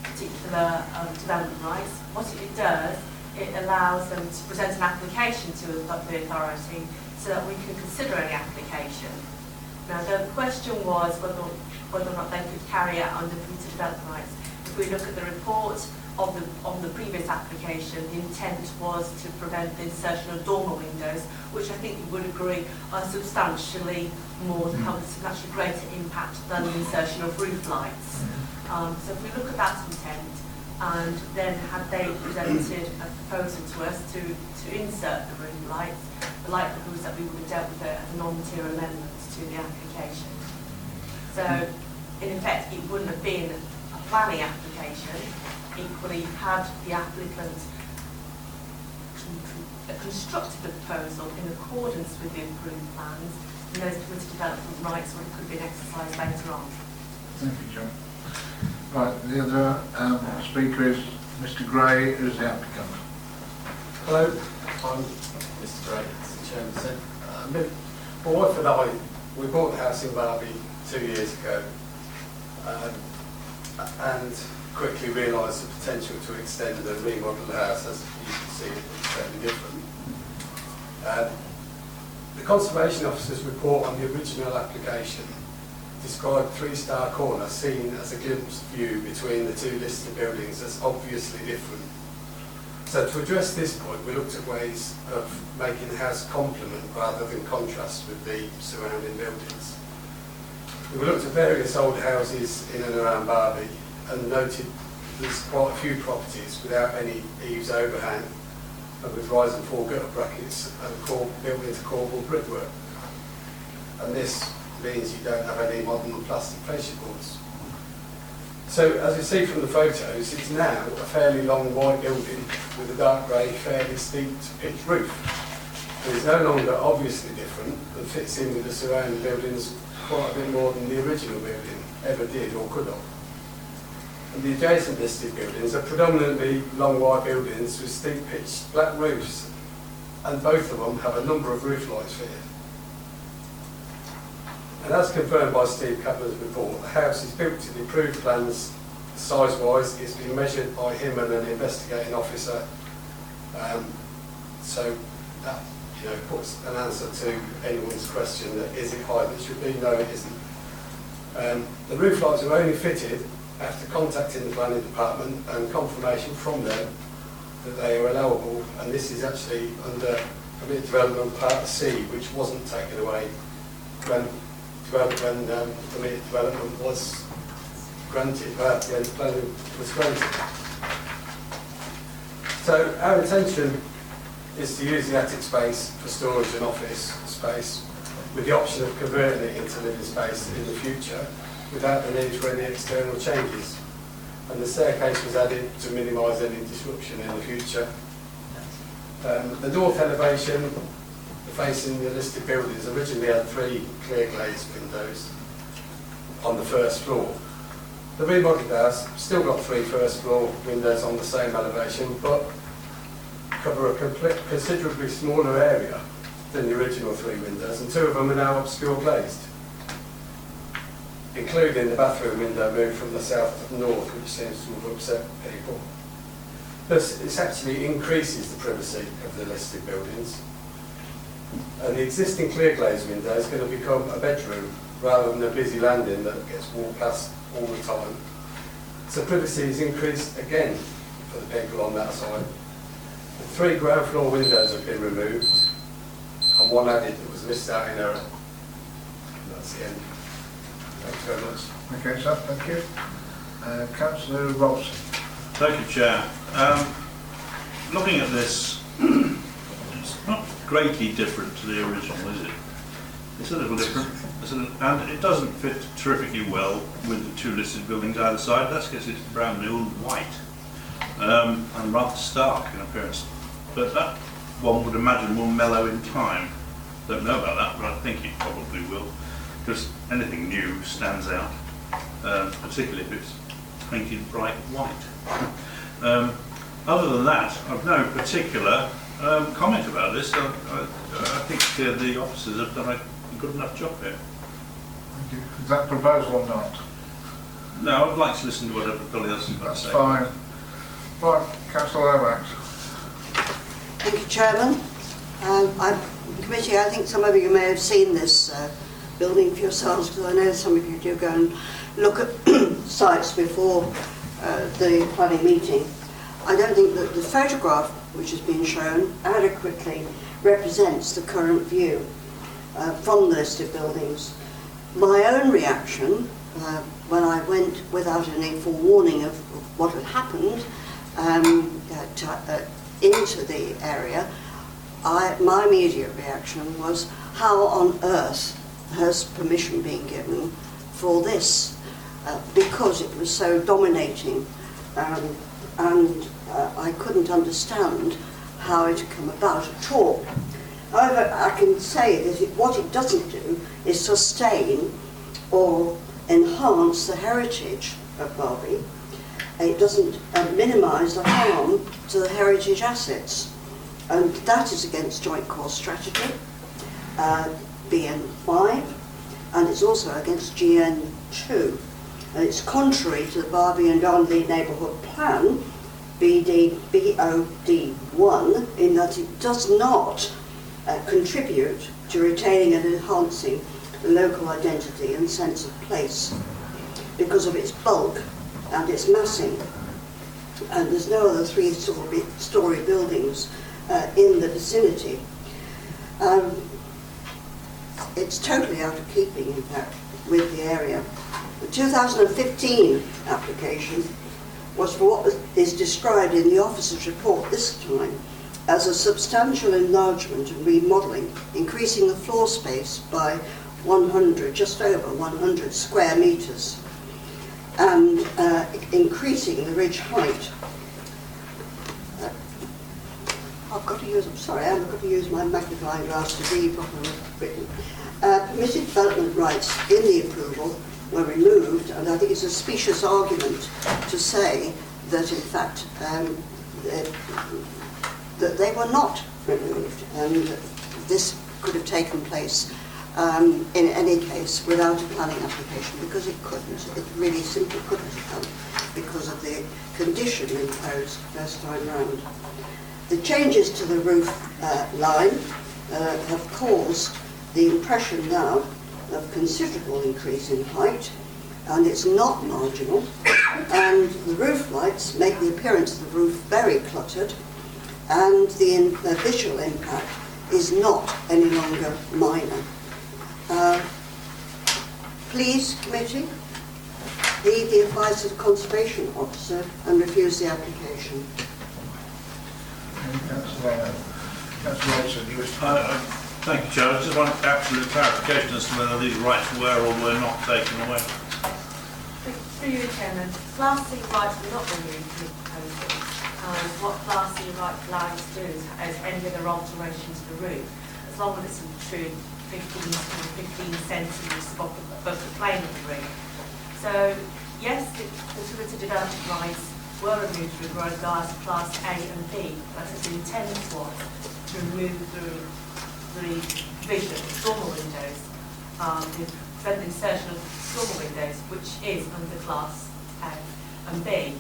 particular development rights. What it does, it allows them to present an application to the authority so that we can consider any application. Now the question was whether or not they could carry out under permitted development rights. If we look at the report of the previous application, the intent was to prevent the insertion of dormer windows, which I think you would agree are substantially more, have a substantially greater impact than the insertion of roof lights. So if we look at that intent, and then had they presented a proposal to us to insert the roof lights, the likelihood was that we would have dealt with it as a non-material amendment to the application. So in effect, it wouldn't have been a planning application. Equally, had the applicant constructed the proposal in accordance with the approved plans, and those permitted development rights could have been exercised later on. Thank you, John. Right, the other speaker is Mr. Gray, who's the applicant. Hello, I'm Mr. Gray, as the Chairman said. My wife and I, we bought the house in Barbie 2 years ago, and quickly realised the potential to extend and remodel the house. As you can see, it's fairly different. The Conservation Officer's report on the original application described Three Star Corner seen as a glimpse view between the two listed buildings as obviously different. So to address this point, we looked at ways of making the house complement rather than contrast with the surrounding buildings. We looked at various old houses in and around Barbie and noted there's quite a few properties without any eaves overhang and with rise and fall gutter brackets and built into corbelled brickwork. And this means you don't have any modern plastic fascia boards. So as you see from the photos, it's now a fairly long white building with a dark grey, fairly steep pitched roof. It is no longer obviously different and fits in with the surrounding buildings quite a bit more than the original building ever did or could have. And the adjacent listed buildings are predominantly long white buildings with steep pitched black roofs, and both of them have a number of roof lights fitted. And as confirmed by Steve Cutler's report, the house is built to the approved plans size-wise. It's been measured by him and an investigating officer. So that puts an answer to anyone's question that is it higher than it should be? No, it isn't. The roof lights are only fitted after contacting the planning department and confirmation from them that they are allowable, and this is actually under permitted development part C, which wasn't taken away when permitted development was granted, when planning was granted. So our intention is to use the attic space for storage and office space, with the option of converting it into living space in the future without the need for any external changes. And the staircase was added to minimise any disruption in the future. The north elevation facing the listed buildings originally had 3 clear glazed windows on the first floor. The remodelled house still got 3 first floor windows on the same elevation, but cover a considerably smaller area than the original 3 windows, and 2 of them are now obscure glazed, including the bathroom window moved from the south to the north, which seems to have upset people. Plus, it actually increases the privacy of the listed buildings. And the existing clear glaze window is going to become a bedroom rather than a busy landing that gets walked past all the time. So privacy is increased again for the people on that side. The 3 ground floor windows have been removed and one added that was missed out in error. And that's the end. Thanks very much. Okay, sir, thank you. Councillor Robson. Thank you, Chair. Looking at this, it's not greatly different to the original, is it? It's a little different. And it doesn't fit terrifically well with the 2 listed buildings either side. That's because it's brand new and white and rather stark in appearance. But that one would imagine will mellow in time. Don't know about that, but I think it probably will, because anything new stands out, particularly if it's painted bright white. Other than that, I've no particular comment about this. I think the officers have done a good enough job here. Thank you. Is that proposal or not? No, I'd like to listen to what everybody else has got to That's say. fine. Right, Councillor Lomax. Thank you, Chairman. Committee, I think some of you may have seen this building for yourselves, because I know some of you do go and look at sites before the planning meeting. I don't think that the photograph which has been shown adequately represents the current view from the listed buildings. My own reaction when I went without any forewarning of what had happened into the area, my immediate reaction was, how on earth has permission been given for this? Because it was so dominating, and I couldn't understand how it had come about at all. However, I can say that what it doesn't do is sustain or enhance the heritage of Barbie. It doesn't minimise the harm to the heritage assets, and that is against Joint Core Strategy, BN5, and it's also against GN2. And it's contrary to the Barbie and Darnley Neighbourhood Plan, BOD1, in that it does not contribute to retaining and enhancing the local identity and sense of place because of its bulk and its massing. And there's no other 3-story buildings in the vicinity. It's totally out of keeping, in fact, with the area. The 2015 application was for what is described in the officer's report this time as a substantial enlargement and remodelling, increasing the floor space by 100, just over 100 square metres, and increasing the ridge height. I've got to use my magnifying glass to read what I've written. Permitted development rights in the approval were removed, and I think it's a specious argument to say that in fact that they were not removed, and this could have taken place in any case without a planning application, because it couldn't. It really simply couldn't have done because of the condition imposed first time round. The changes to the roof line have caused the impression now of considerable increase in height, and it's not marginal, and the roof lights make the appearance of the roof very cluttered, and the visual impact is not any longer minor. Please, committee, heed the advice of the Conservation Officer and refuse the application. Councillor Wilson, you wish to... Thank you, Chair. I just want absolute clarification as to whether these rights were or were not taken away. Through you, Chairman, Class C rights were not removed from the proposal. What Class C right allows to do is any other alteration to the roof, as long as it's true 15 centimetres above the plane of the roof. So, yes, the utility development rights were removed with regards to Class A and B, but the intent was to remove the provision of dormer windows, the insertion of dormer windows, which is under Class A and B.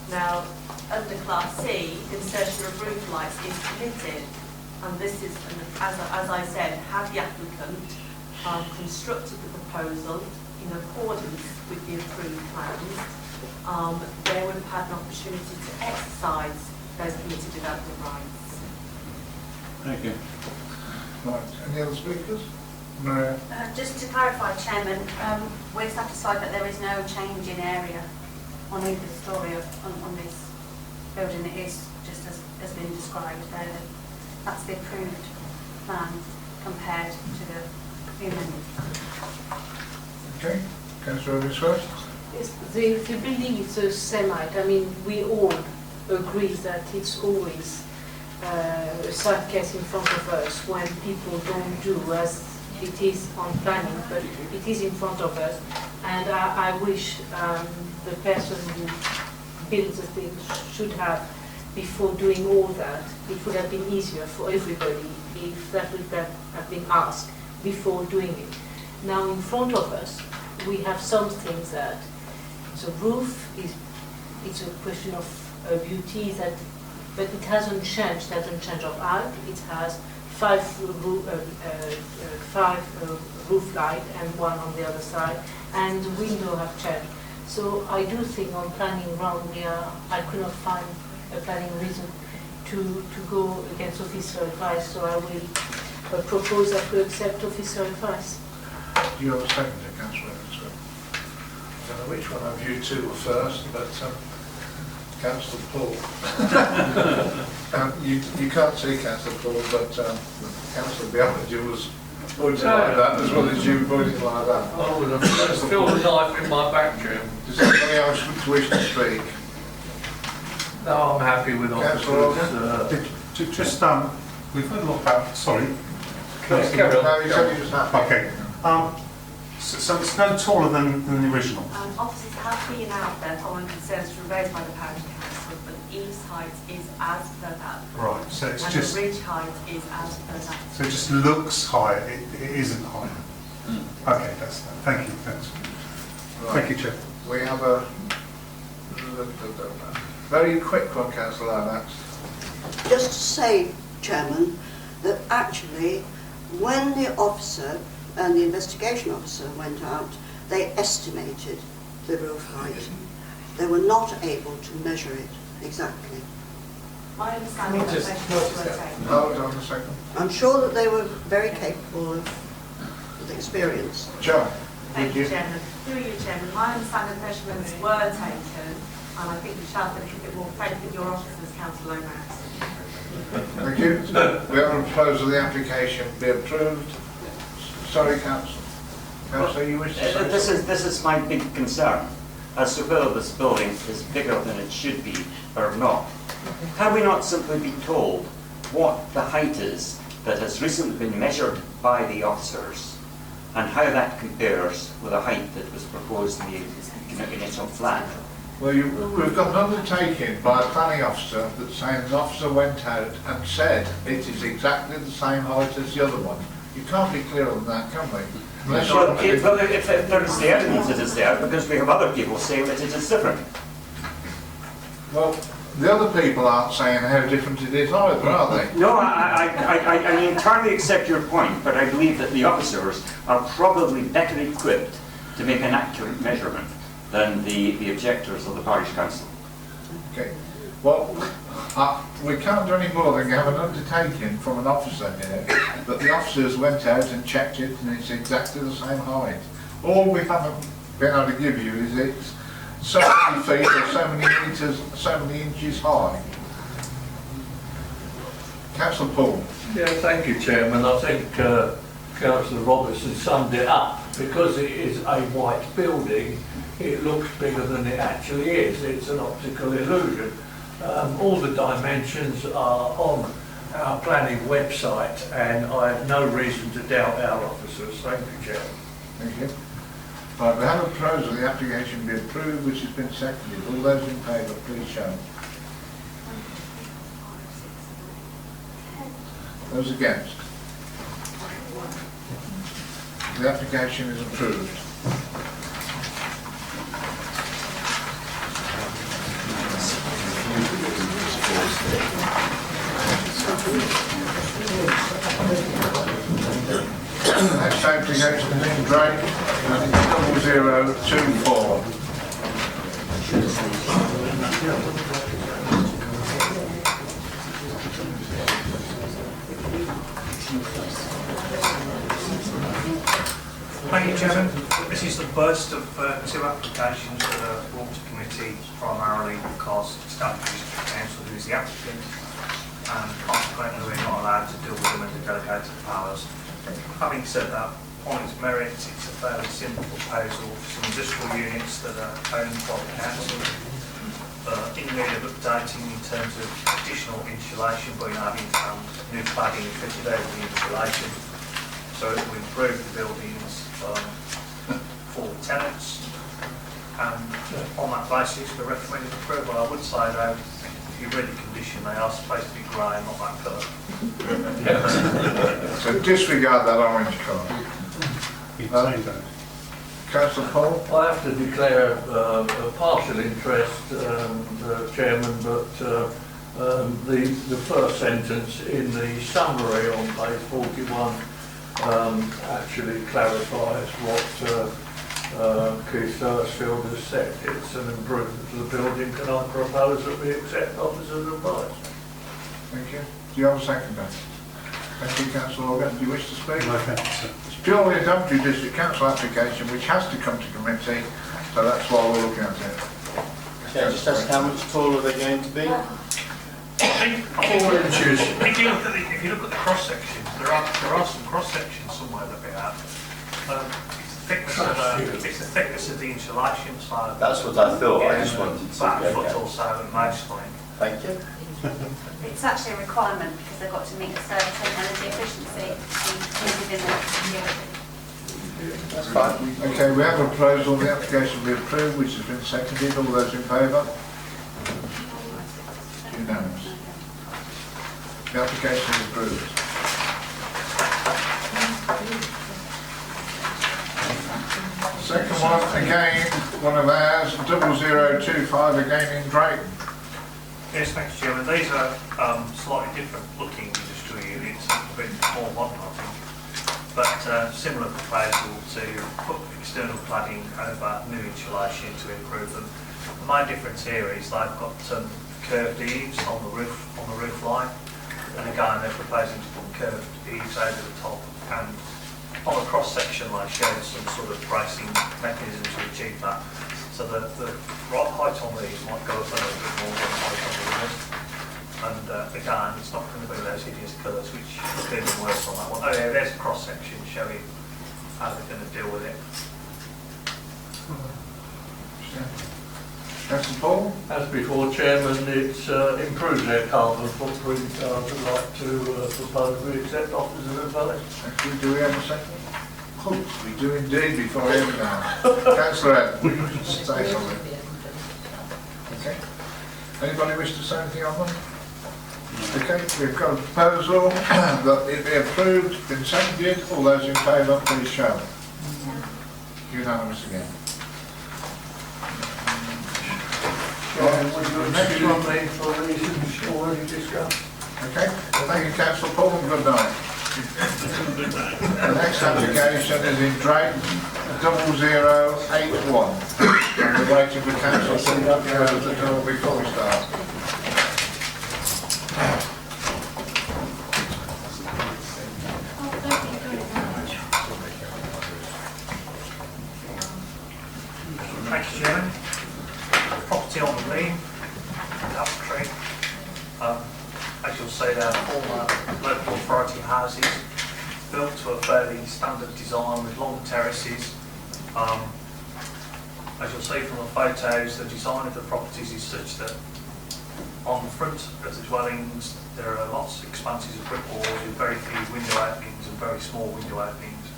Now, under Class C, insertion of roof lights is permitted. And this is, as I said, had the applicant constructed the proposal in accordance with the approved plans, they would have had an opportunity to exercise those permitted development rights. Thank you. Right, any other speakers? Maria? Just to clarify, Chairman, we're satisfied that there is no change in area on either story on this building. It is just as has been described. That's the approved plan compared to the amendment. Okay, Councillor Robbins first. Yes, the building is the same height. I mean, we all agree that it's always a sad case in front of us when people don't do as it is on planning, but it is in front of us. And I wish the person who builds the thing should have, before doing all that, it would have been easier for everybody if that would have been asked before doing it. Now in front of us, we have some things that the roof is, it's a question of beauty, that, but it hasn't changed, of height. It has five roof light and one on the other side, and the window have changed. So I do think on planning round here, I could not find a planning reason to go against officer advice, so I will propose that we accept officer advice. Do you have a second, Councillor Evans? I don't know which one of you two were first, but Councillor Paul. You can't see Councillor Paul, but the Councillor behind you was pointing like that, as well as you pointing like that. I would have filled a knife in my back, Jim. Does anybody else wish to speak? No, I'm happy with officers. Just we've heard a lot about. Sorry. Carry on. No, you said you just happy. Okay. So it's no taller than the original. Officers have been out there following concerns raised by the parish council, but eaves height is as per that. Right. So it's and just. the ridge height is as per that. So it just looks higher. It isn't higher. Okay. That's that. Thank you. Thanks. Right. Thank you, Chair. We have a very quick one, Councillor Lomax. Just to say, Chairman, that actually when the officer and the investigation officer went out, they estimated the roof height. They were not able to measure it exactly. My understanding is that measurements were taken. Hold on a second. I'm sure that they were very capable of experience. John. Thank you, Chairman. Through you, Chairman, my understanding measurements were taken, and I think we shall have a little bit more faith with your officers, Councillor Lomax. Thank you. We have a proposal the application be approved. Sorry, Councillor. Councillor, you wish to say This is my big concern as to whether this building is bigger than it should be or not. Can we not simply be told what the height is that has recently been measured by the officers and how that compares with the height that was proposed in the initial plan? Well, we've got an undertaking by a planning officer that's saying the officer went out and said it is exactly the same height as the other one. You can't be clearer than that, can we? Well, if there is the evidence it is there, because we have other people saying that it is different. Well, the other people aren't saying how different it is either, are they? No, I entirely accept your point, but I believe that the officers are probably better equipped to make an accurate measurement than the objectors of the parish council. Okay. Well, we can't do any more than have an undertaking from an officer here that the officers went out and checked it and it's exactly the same height. All we haven't been able to give you is it's so many feet or so many metres, so many inches high. Councillor Paul. Yeah, thank you, Chairman. I think Councillor Robertson summed it up. Because it is a white building, it looks bigger than it actually is. It's an optical illusion. All the dimensions are on our planning website, and I have no reason to doubt our officers. Thank you, Chairman. Thank you. Right, we have a proposal the application be approved, which has been seconded. All those in favour, please show. Those against? The application is approved. Next application is in Drake, and it's 0024. Thank you, Chairman. This is the first of two applications that are brought to committee primarily because Daventry District Council, who is the applicant, and consequently we're not allowed to deal with them under delegated powers. Having said that, on its merits, it's a fairly simple proposal for some industrial units that are owned by the council, in need of updating in terms of additional insulation by having new cladding fitted over the insulation, so it will improve the buildings for tenants. And on that basis, we're recommending approval. I would say though, if you read the condition, they are supposed to be grey, not that colour. So disregard that orange colour. Councillor Paul? I have to declare a partial interest, Chairman, but the first sentence in the summary on page 41 actually clarifies what Keith Thursfield has said. It's an improvement to the building. Can I propose that we accept officer's advice? Thank you. Do you have a second, then? Thank you, Councillor Organ. Do you wish to speak? No, thank you, sir. It's purely a Daventry District Council application which has to come to committee, so that's why we're looking at it. Yeah, just ask how much taller they're going to be. 4 inches. If you look at the cross sections, there are some cross sections somewhere that we have. It's the thickness of the insulation side. That's what I thought. I just wanted to About a foot okay. or so at mostly. Thank you. It's actually a requirement because they've got to meet a certain energy efficiency within the year. That's fine. Okay, we have a proposal. The application will be approved, which has been seconded. All those in favour? Unanimous. The application is approved. Second one, again, one of ours, 0025, again in Drayton. Yes, thanks, Chairman. These are slightly different looking industrial units, a bit more modern, I think, but similar proposal to put external cladding over new insulation to improve them. The main difference here is they've got curved eaves on the roof line, and again they're proposing to put curved eaves over the top, and on a cross section they showed some sort of bracing mechanism to achieve that. So the height on these might go up a little bit more than the height on the others. And again, it's not going to be those hideous colours, which is even worse on that one. Oh yeah, there's a cross section showing how they're going to deal with it. Councillor Paul? As before, Chairman, it improves their carbon footprint. I would like to propose we accept officers' advice. Thank you. Do we have a second? We do indeed before I end now. Councillor Ed, will you say something? Okay. Anybody wish to say anything on them? Okay, we've got a proposal that it be approved, been seconded. All those in favour, please show. Unanimous again. The next one then for reasons already discussed. Okay, thank you, Councillor Paul, and good night. The next application is in Drayton, 0081. And we're waiting for council to close the door before we start. Thank you, Chairman. Property on the green, Daventry. As you'll see, they're former local authority houses, built to a fairly standard design with long terraces. As you'll see from the photos, the design of the properties is such that on the front of the dwellings there are lots of expanses of brick walls with very few window openings and very small window openings.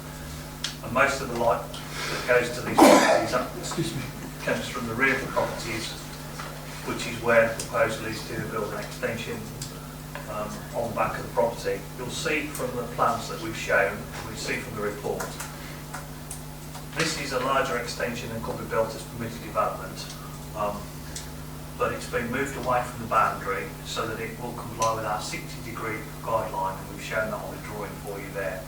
And most of the light that goes to these properties comes from the rear of the properties, which is where the proposal is to build an extension on the back of the property. You'll see from the plans that we've shown, we see from the report, this is a larger extension than could be built as permitted development. but it's been moved away from the boundary so that it will comply with our 60-degree guideline, and we've shown that on the drawing for you there.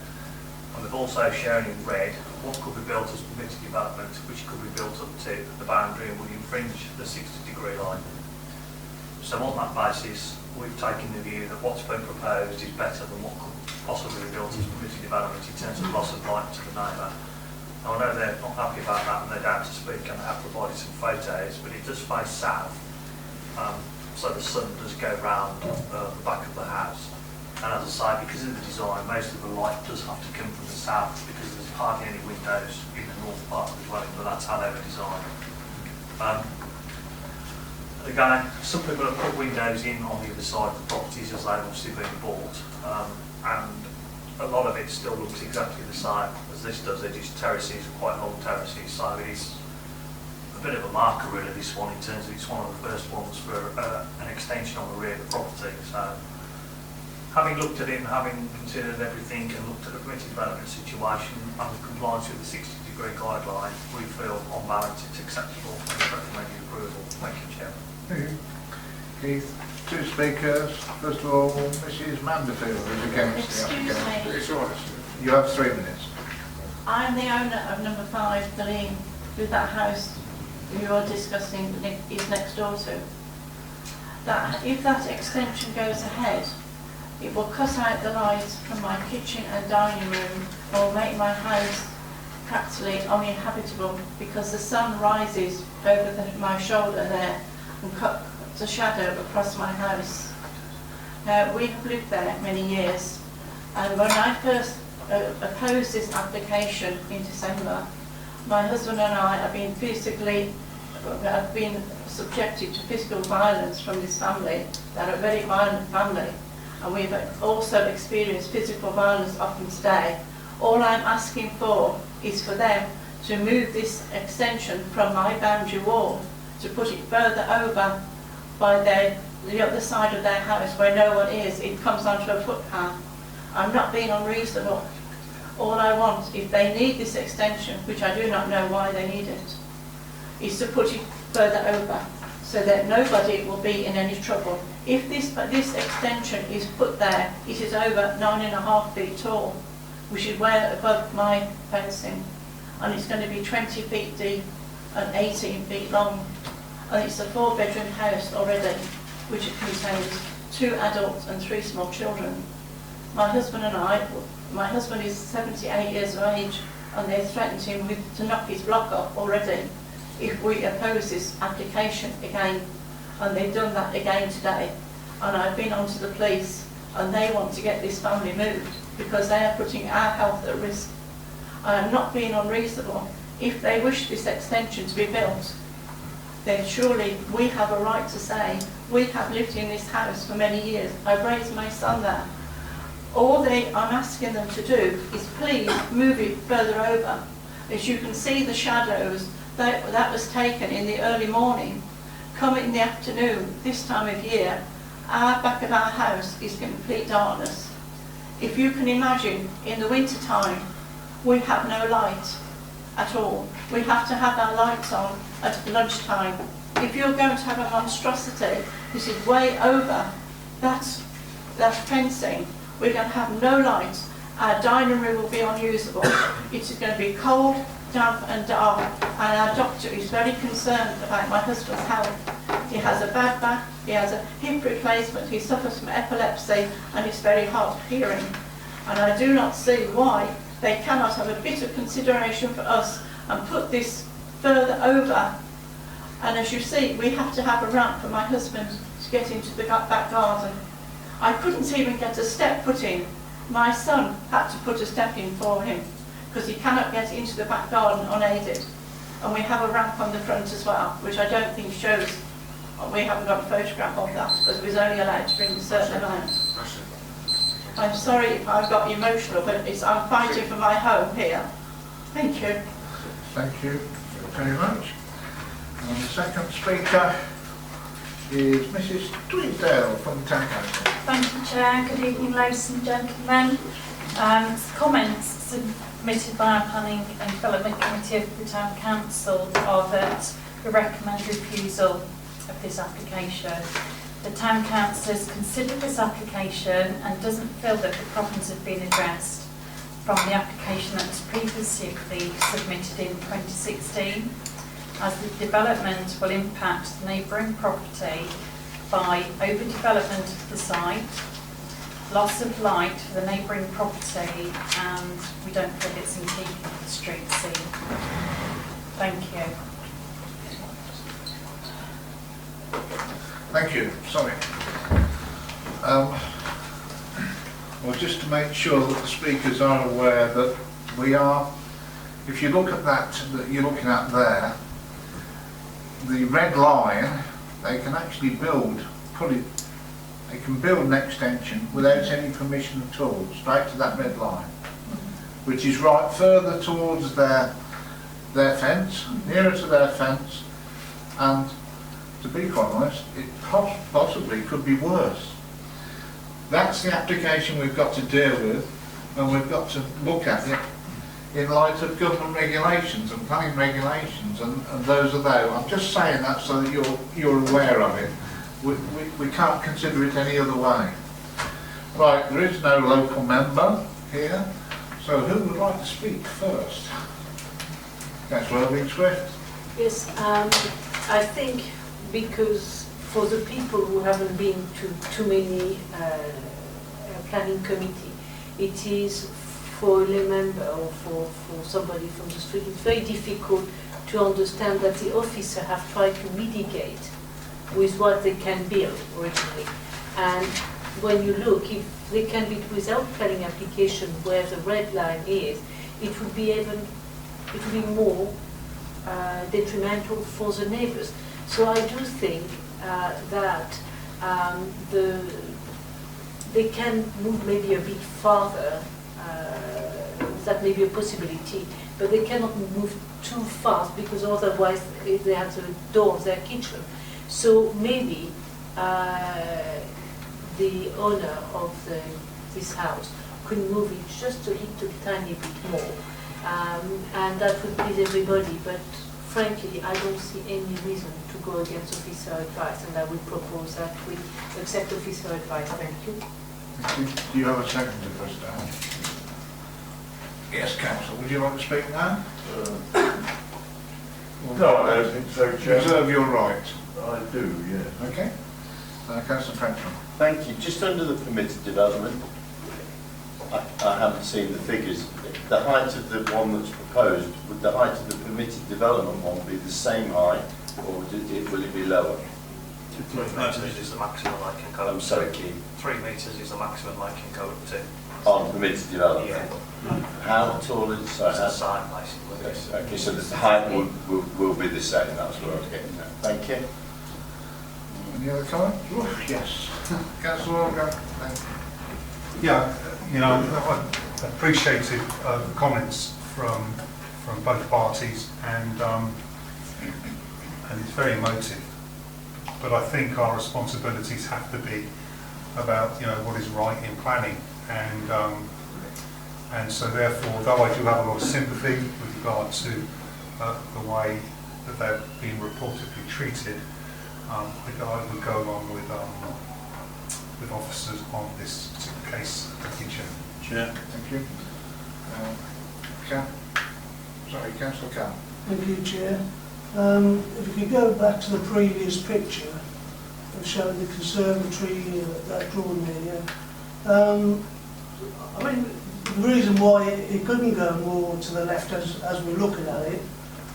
And we've also shown in red what could be built as permitted development, which could be built up to the boundary and would infringe the 60-degree line. So on that basis, we've taken the view that what's been proposed is better than what could possibly be built as permitted development in terms of loss of light to the neighbour. Now, I know they're not happy about that and they're down to speak, and they have provided some photos, but it does face south, so the sun does go round the back of the house. And as I say, because of the design, most of the light does have to come from the south because there's hardly any windows in the north part of the dwelling, but that's how they were designed. Again, some people have put windows in on the other side of the properties as they've obviously been bought, and a lot of it still looks exactly the same as this does. It is terraces, quite long terraces, so it is a bit of a marker really, this one, in terms of it's one of the first ones for an extension on the rear of the property. So, having looked at it and having considered everything and looked at the permitted development situation and the compliance with the 60-degree guideline, we feel on balance it's acceptable and recommend your approval. Thank you, Chairman. Thank you. Keith, two speakers. First of all, Mrs. Manderfield is against the application. You have 3 minutes. I'm the owner of number 5, the lane with that house you're discussing is next door to. That if that extension goes ahead, it will cut out the lights from my kitchen and dining room, and will make my house practically uninhabitable because the sun rises over my shoulder there and cuts a shadow across my house. We have lived there many years, and when I first opposed this application in December, my husband and I have been subjected to physical violence from this family. They're a very violent family, and we've also experienced physical violence often today. All I'm asking for is for them to move this extension from my boundary wall to put it further over by the other side of their house where no one is. It comes onto a footpath. I'm not being unreasonable. All I want, if they need this extension, which I do not know why they need it, is to put it further over so that nobody will be in any trouble. If this extension is put there, it is over 9.5 feet tall, which is well above my fencing, and it's going to be 20 feet deep and 18 feet long. And it's a 4-bedroom house already, which contains 2 adults and 3 small children. My husband is 78 years of age, and they threatened him to knock his block off already if we oppose this application again. And they've done that again today. And I've been on to the police, and they want to get this family moved because they are putting our health at risk. I am not being unreasonable. If they wish this extension to be built, then surely we have a right to say, we have lived in this house for many years. I've raised my son there. All I'm asking them to do is please move it further over. As you can see the shadows, that was taken in the early morning. Come in the afternoon, this time of year, our back of our house is complete darkness. If you can imagine, in the winter time, we have no light at all. We have to have our lights on at lunchtime. If you're going to have a monstrosity, this is way over that fencing, we're going to have no light. Our dining room will be unusable. It is going to be cold, damp and dark, and our doctor is very concerned about my husband's health. He has a bad back, he has a hip replacement, he suffers from epilepsy, and it's very hard of hearing. And I do not see why they cannot have a bit of consideration for us and put this further over. And as you see, we have to have a ramp for my husband to get into the back garden. I couldn't even get a step put in. My son had to put a step in for him because he cannot get into the back garden unaided. And we have a ramp on the front as well, which I don't think shows. We haven't got a photograph of that because we was only allowed to bring a certain amount. I'm sorry if I've got emotional, but I'm fighting for my home here. Thank you. Thank you very much. And the second speaker is Mrs. Tweeddale from Town Council. Thank you, Chair. Good evening, ladies and gentlemen. Comments submitted by our Planning and Development Committee of the Town Council are that we recommend refusal of this application. The Town Council has considered this application and doesn't feel that the problems have been addressed from the application that was previously submitted in 2016, as the development will impact the neighbouring property by overdevelopment of the site, loss of light for the neighbouring property, and we don't feel it's in keeping with the street scene. Thank you. Thank you. Sorry. Well, just to make sure that the speakers are aware that we are, if you look at that you're looking at there, the red line, they can actually build, they can build an extension without any permission at all, straight to that red line, which is right further towards their fence, nearer to their fence, and to be quite honest, it possibly could be worse. That's the application we've got to deal with, and we've got to look at it in light of government regulations and planning regulations, and those are there. I'm just saying that so that you're aware of it. We can't consider it any other way. Right, there is no local member here, so who would like to speak first? Councillor Irving-Swift. Yes, I think because for the people who haven't been to too many planning committee, it is for a lay member or for somebody from the street, it's very difficult to understand that the officer have tried to mitigate with what they can build originally. And when you look, if they can build without planning application where the red line is, it would be more detrimental for the neighbors. So I do think that they can move maybe a bit farther, that may be a possibility, but they cannot move too fast because otherwise they have the door of their kitchen. So maybe the owner of this house could move it just a little tiny bit more, and that would please everybody. But frankly, I don't see any reason to go against officer advice, and I would propose that we accept officer advice. Thank you. Thank you. Do you have a second to press down? Yes, Councillor, would you like to speak now? No, I don't think so, Chair. Reserve your right. I do, yes. Okay. Councillor Frenchman. Thank you. Just under the permitted development, I haven't seen the figures. The height of the one that's proposed, would the height of the permitted development one be the same height, or will it be lower? 3 metres is the maximum I can go up to. I'm sorry, Keith. 3 metres is the maximum I can go up to. On permitted development? Yeah. How tall is It's the site, basically. Yes, okay, so the height will be the same, that's what I was getting at. Thank you. Any other comments? Yes. Councillor Organ. Yeah, you know, I appreciated the comments from both parties, and it's very emotive. But I think our responsibilities have to be about, you know, what is right in planning, and so therefore, though I do have a lot of sympathy with regard to the way that they're being reportedly treated, I would go along with officers on this particular case. Thank you, Chair. Thank you. Councillor Cam. Thank you, Chair. If we could go back to the previous picture of showing the conservatory, that drawing there. I mean, the reason why it couldn't go more to the left as we're looking at it,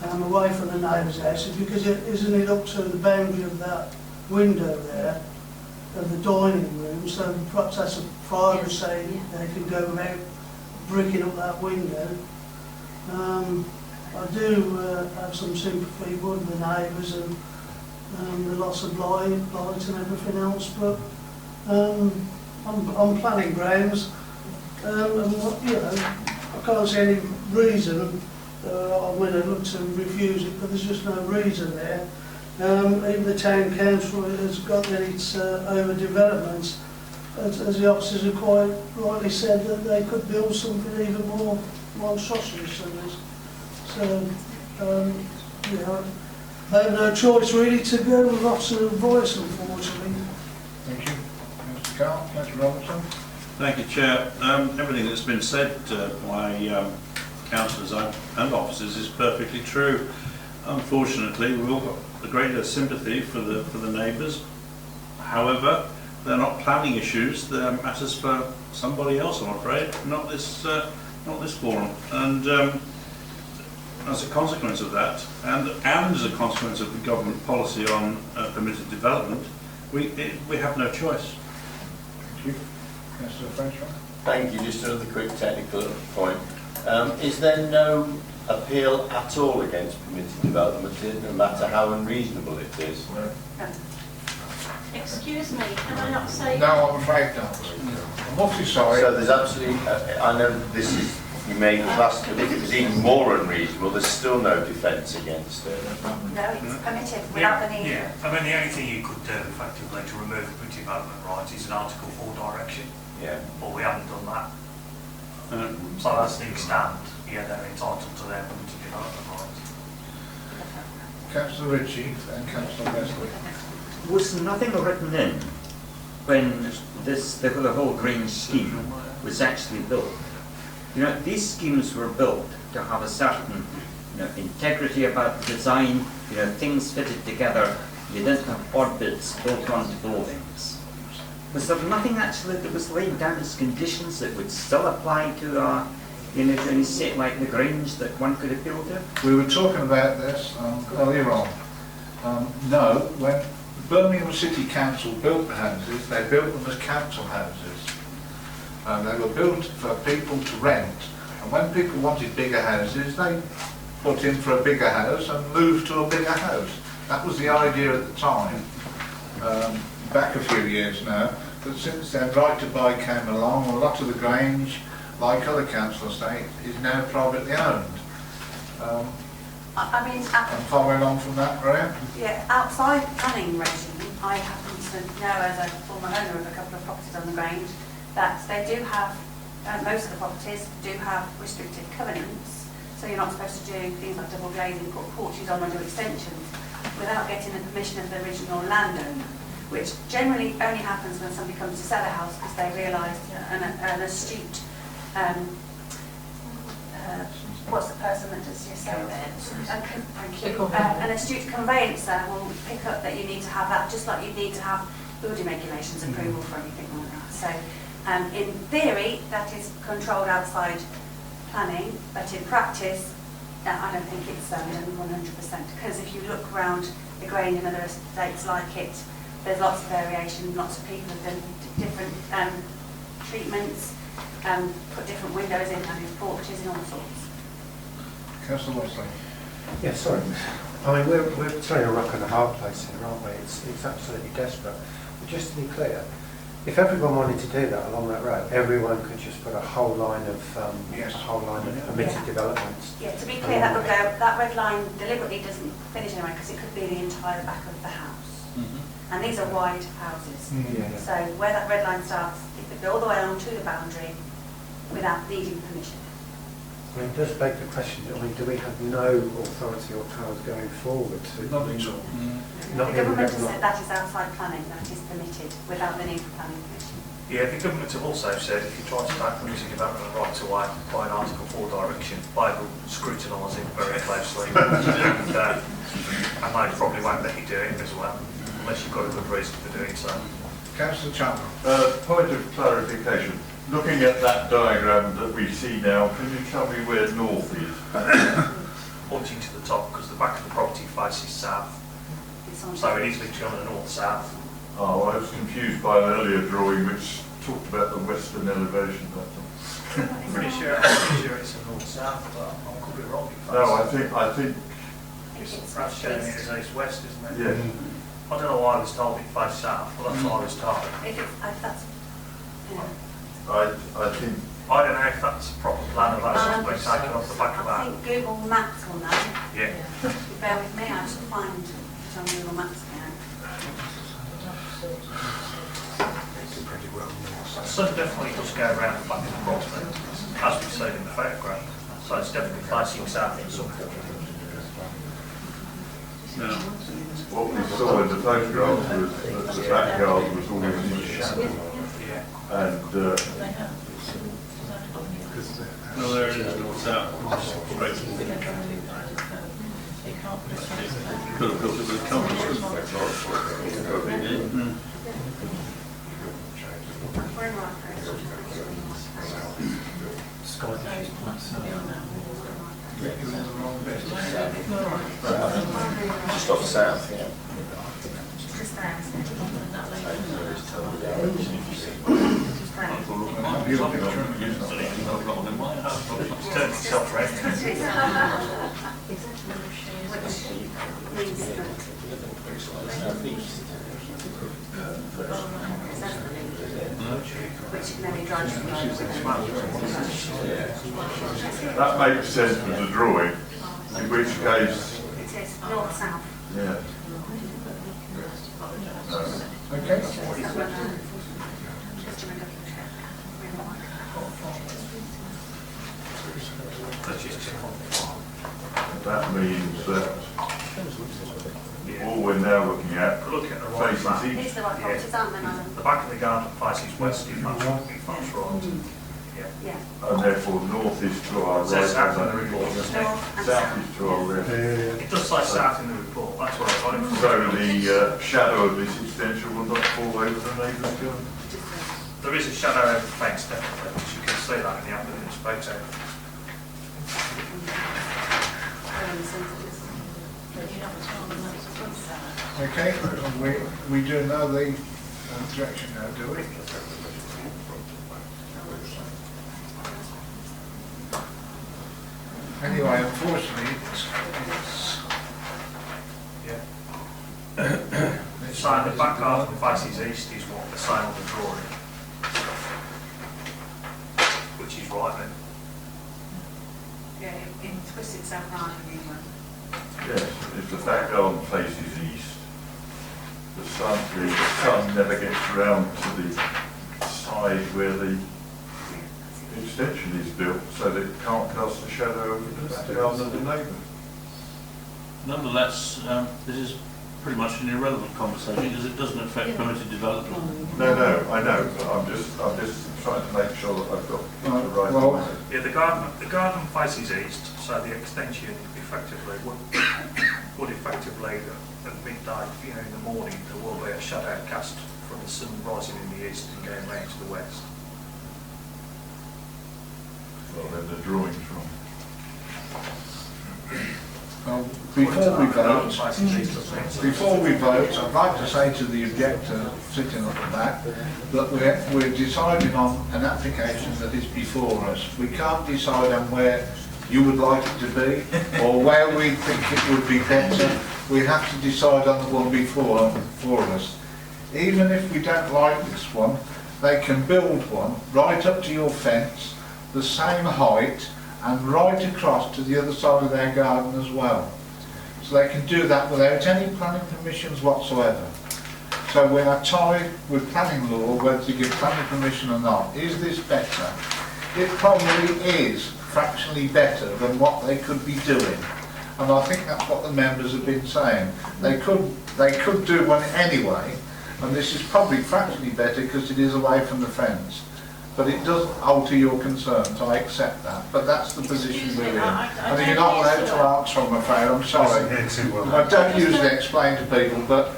away from the neighbour's house, is because isn't it up to the boundary of that window there, of the dining room, so perhaps that's a fire saying they can go without bricking up that window. I do have some sympathy with the neighbours and the loss of light and everything else, but on planning grounds, and what, you know, I can't see any reason. I'm going to look to refuse it, but there's just no reason there. Even the town council has got that it's overdevelopment. As the officers have quite rightly said, that they could build something even more monstrous than this. So, you know, they have no choice really to go with officer advice, unfortunately. Thank you. Mr. Carl, Councillor Robertson. Thank you, Chair. Everything that's been said by councillors and officers is perfectly true. Unfortunately, we've all got a great deal of sympathy for the neighbours. However, they're not planning issues. They're matters for somebody else, I'm afraid, not this forum. And as a consequence of that, and as a consequence of the government policy on permitted development, we have no choice. Thank you. Councillor Frenchman. Thank you. Just another quick technical point. Is there no appeal at all against permitted development, no matter how unreasonable it is? No. Excuse me, can I not say? No, I'm afraid not. I'm awfully sorry. So there's absolutely, I know this is, you made the last, but if it was even more unreasonable, there's still no defence against it. No, it's permitted without the need. Yeah, I mean, the only thing you could do effectively to remove the development rights is an Article 4 direction. Yeah. But we haven't done that. So as things stand, yeah, they're entitled to their permitted development rights. Councillor Ritchie and Councillor Wesley. Was nothing written in when the whole green scheme was actually built? You know, these schemes were built to have a certain, integrity about the design, things fitted together. You didn't have odd bits built onto buildings. Was there nothing actually that was laid down as conditions that would still apply to to any site like the Grange that one could appeal to? We were talking about this earlier on. No, when Birmingham City Council built the houses, they built them as council houses. They were built for people to rent. And when people wanted bigger houses, they put in for a bigger house and moved to a bigger house. That was the idea at the time, back a few years now. But since then, Right to Buy came along, a lot of the Grange, like other council estates, is now privately owned. I mean, I'm following on from that, Graham? yeah, outside planning regime, I happen to know, as a former owner of a couple of properties on the Grange, that they do have, most of the properties do have restricted covenants, so you're not supposed to do things like double glazing, put porches on or do extensions without getting the permission of the original landowner, which generally only happens when somebody comes to sell a house because they realise an astute, what's the person that does your surveys? Thank you. An astute conveyancer will pick up that you need to have that, just like you need to have building regulations approval for anything like that. So, in theory, that is controlled outside planning, but in practice, I don't think it's done 100%. Because if you look around the Grange and other estates like it, there's lots of variation. Lots of people have done different treatments, put different windows in, and porches and all sorts. Councillor Wesley. Yeah, sorry. I mean, we're throwing a rock in a hard place here, aren't we? It's absolutely desperate. But just to be clear, if everyone wanted to do that along that road, everyone could just put a whole line of permitted developments. Yeah, to be clear, that would go. That red line deliberately doesn't finish anyway because it could be the entire back of the house. And these are wide houses. So where that red line starts, it could go all the way along to the boundary without needing permission. I mean, it does beg the question, I mean, do we have no authority or powers going forward to... Not at all. The government has said that is outside planning, that is permitted without the need for planning permission. Yeah, the government have also said if you try to take permitted development right away by an Article 4 direction, they will scrutinise it very closely and they probably won't let you do it as well, unless you've got a good reason for doing so. Councillor Chapman. Point of clarification. Looking at that diagram that we see now, can you tell me where north is? Pointing to the top because the back of the property faces south. So it is literally on the north-south. Oh, I was confused by an earlier drawing which talked about the western elevation. I'm pretty sure it's a north-south, but I could be wrong. No, I think It's perhaps showing it as east-west, isn't it? yeah. I don't know why I was told it faced south, but that's what I was told. If it's, that's, I think I don't know if that's a proper plan of that's been taken off the back of I that. think Google Maps will know. Yeah. Bear with me, I shall find it on Google Maps now. The sun definitely does go around the back of the property, as we've seen in the photograph. So it's definitely facing south in some form. No. What we saw in the photographs was that the backyard was always in shadow. And No, there it is. It's out. Right. Could have built it with a compass. Just off south, yeah. Turn itself around. that makes sense with the drawing, in which case... It is north-south. Yeah. Okay. That means that all we're now looking at Look at the right faces back. These east. are the right properties, aren't they, Madam? The back of the garden faces west, if that's right. Yeah. Yeah. And therefore north is to our It right. says south in the report, doesn't it? North and South south. is to our left. It does say south in the report, that's what I got it from. So the shadow of this extension will not fall over the neighbour's garden. There is a shadow over the fence, definitely, which you can see that in the applicant's photo. Okay, we do know the objection now, do we? Anyway, unfortunately, So the back garden faces east is what the same on the drawing. Which is right then. Yeah, it twists itself round in the one. Yes, if the back garden faces east, the sun never gets round to the side where the extension is built, so that it can't cast a shadow over the back garden of the neighbour. Nonetheless, this is pretty much an irrelevant conversation because it doesn't affect permitted development. No, I know, but I'm just trying to make sure that I've got the right. well, Yeah, the garden faces east, so the extension effectively would effectively at midnight, in the morning, there will be a shadow cast from the sun rising in the east and going round to the west. Well, then the drawing's wrong. Before we vote, I'd like to say to the objector sitting at the back that we're deciding on an application that is before us. We can't decide on where you would like it to be or where we think it would be better. We have to decide on the one before us. Even if we don't like this one, they can build one right up to your fence, the same height, and right across to the other side of their garden as well. So they can do that without any planning permissions whatsoever. So we are tied with planning law whether to give planning permission or not. Is this better? It probably is fractionally better than what they could be doing. And I think that's what the members have been saying. They could do one anyway, and this is probably fractionally better because it is away from the fence. But it does alter your concerns, I accept that. But that's the position we're in. And you're not allowed to answer, I'm afraid, I'm sorry. I don't usually explain to people, but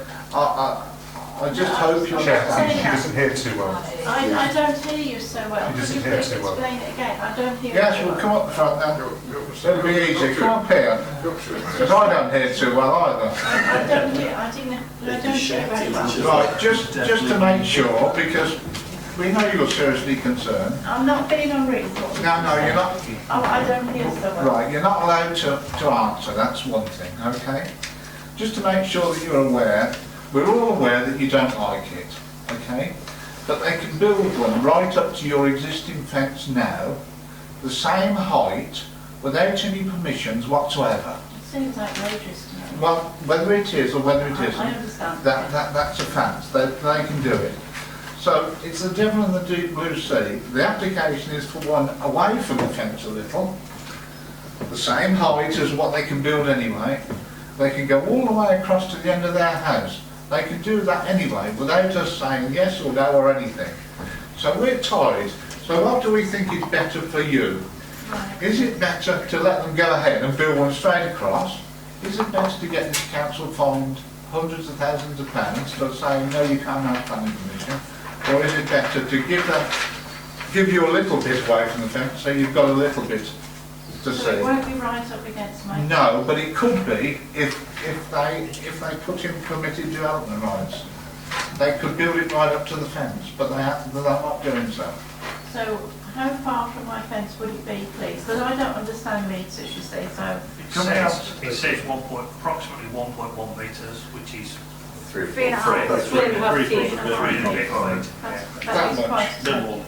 I just hope you'll She doesn't hear too well. I don't hear you so well. She Could you doesn't hear please too well. explain it again? I don't hear Yes, you we'll well. come up the front then. It'll be easy. Come up here. Because I don't hear too well either. I don't hear very well. Right, just to make sure, because we know you're seriously concerned. I'm not being unreasonable. No, you're not. Oh, I don't hear so well. Right, you're not allowed to answer, that's one thing, okay? Just to make sure that you're aware, we're all aware that you don't like it, okay? But they can build one right up to your existing fence now, the same height, without any permissions whatsoever. It seems outrageous to me. Well, whether it is or whether it isn't, I understand. that's a fact. They can do it. So it's the devil in the deep blue sea. The application is for one away from the fence a little, the same height as what they can build anyway, They can go all the way across to the end of their house. They can do that anyway without us saying yes or no or anything. So we're tied. So what do we think is better for you? Is it better to let them go ahead and build one straight across? Is it better to get this council fined hundreds of thousands of pounds for saying no, you can't have planning permission? Or is it better to give you a little bit away from the fence so you've got a little bit to see? So it won't be right up against my... No, but it could be if they put in permitted development rights. They could build it right up to the fence, but they're not doing so. So how far from my fence would it be, please? Because I don't understand meters, you see, so... It says approximately 1.1 metres, which is 3.5 feet. That is quite...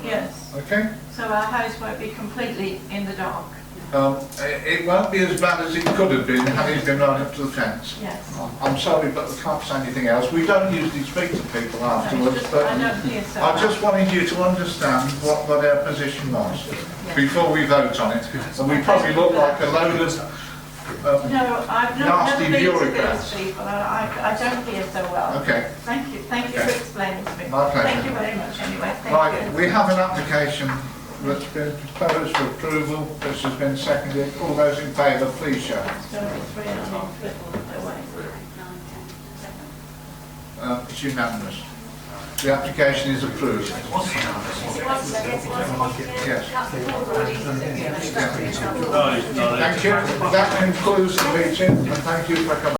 Yes. Okay. So our house won't be completely in the dark. It won't be as bad as it could have been had it been right up to the fence. Yes. I'm sorry, but we can't say anything else. We don't usually speak to people afterwards, but I don't hear so. I just wanted you to understand what our position was before we vote on it. And we probably look like a load of no, I've nasty never been to bureaucrats. these people, and I don't hear so well. Okay. Thank you for explaining to me. My pleasure. Thank you very much anyway. Thank Right, you. we have an application that's been proposed for approval, which has been seconded. All those in favour, please show. So it's 3.5 little away. It's unanimous. The application is approved. Yes. Thank you. That concludes the meeting, and thank you for coming.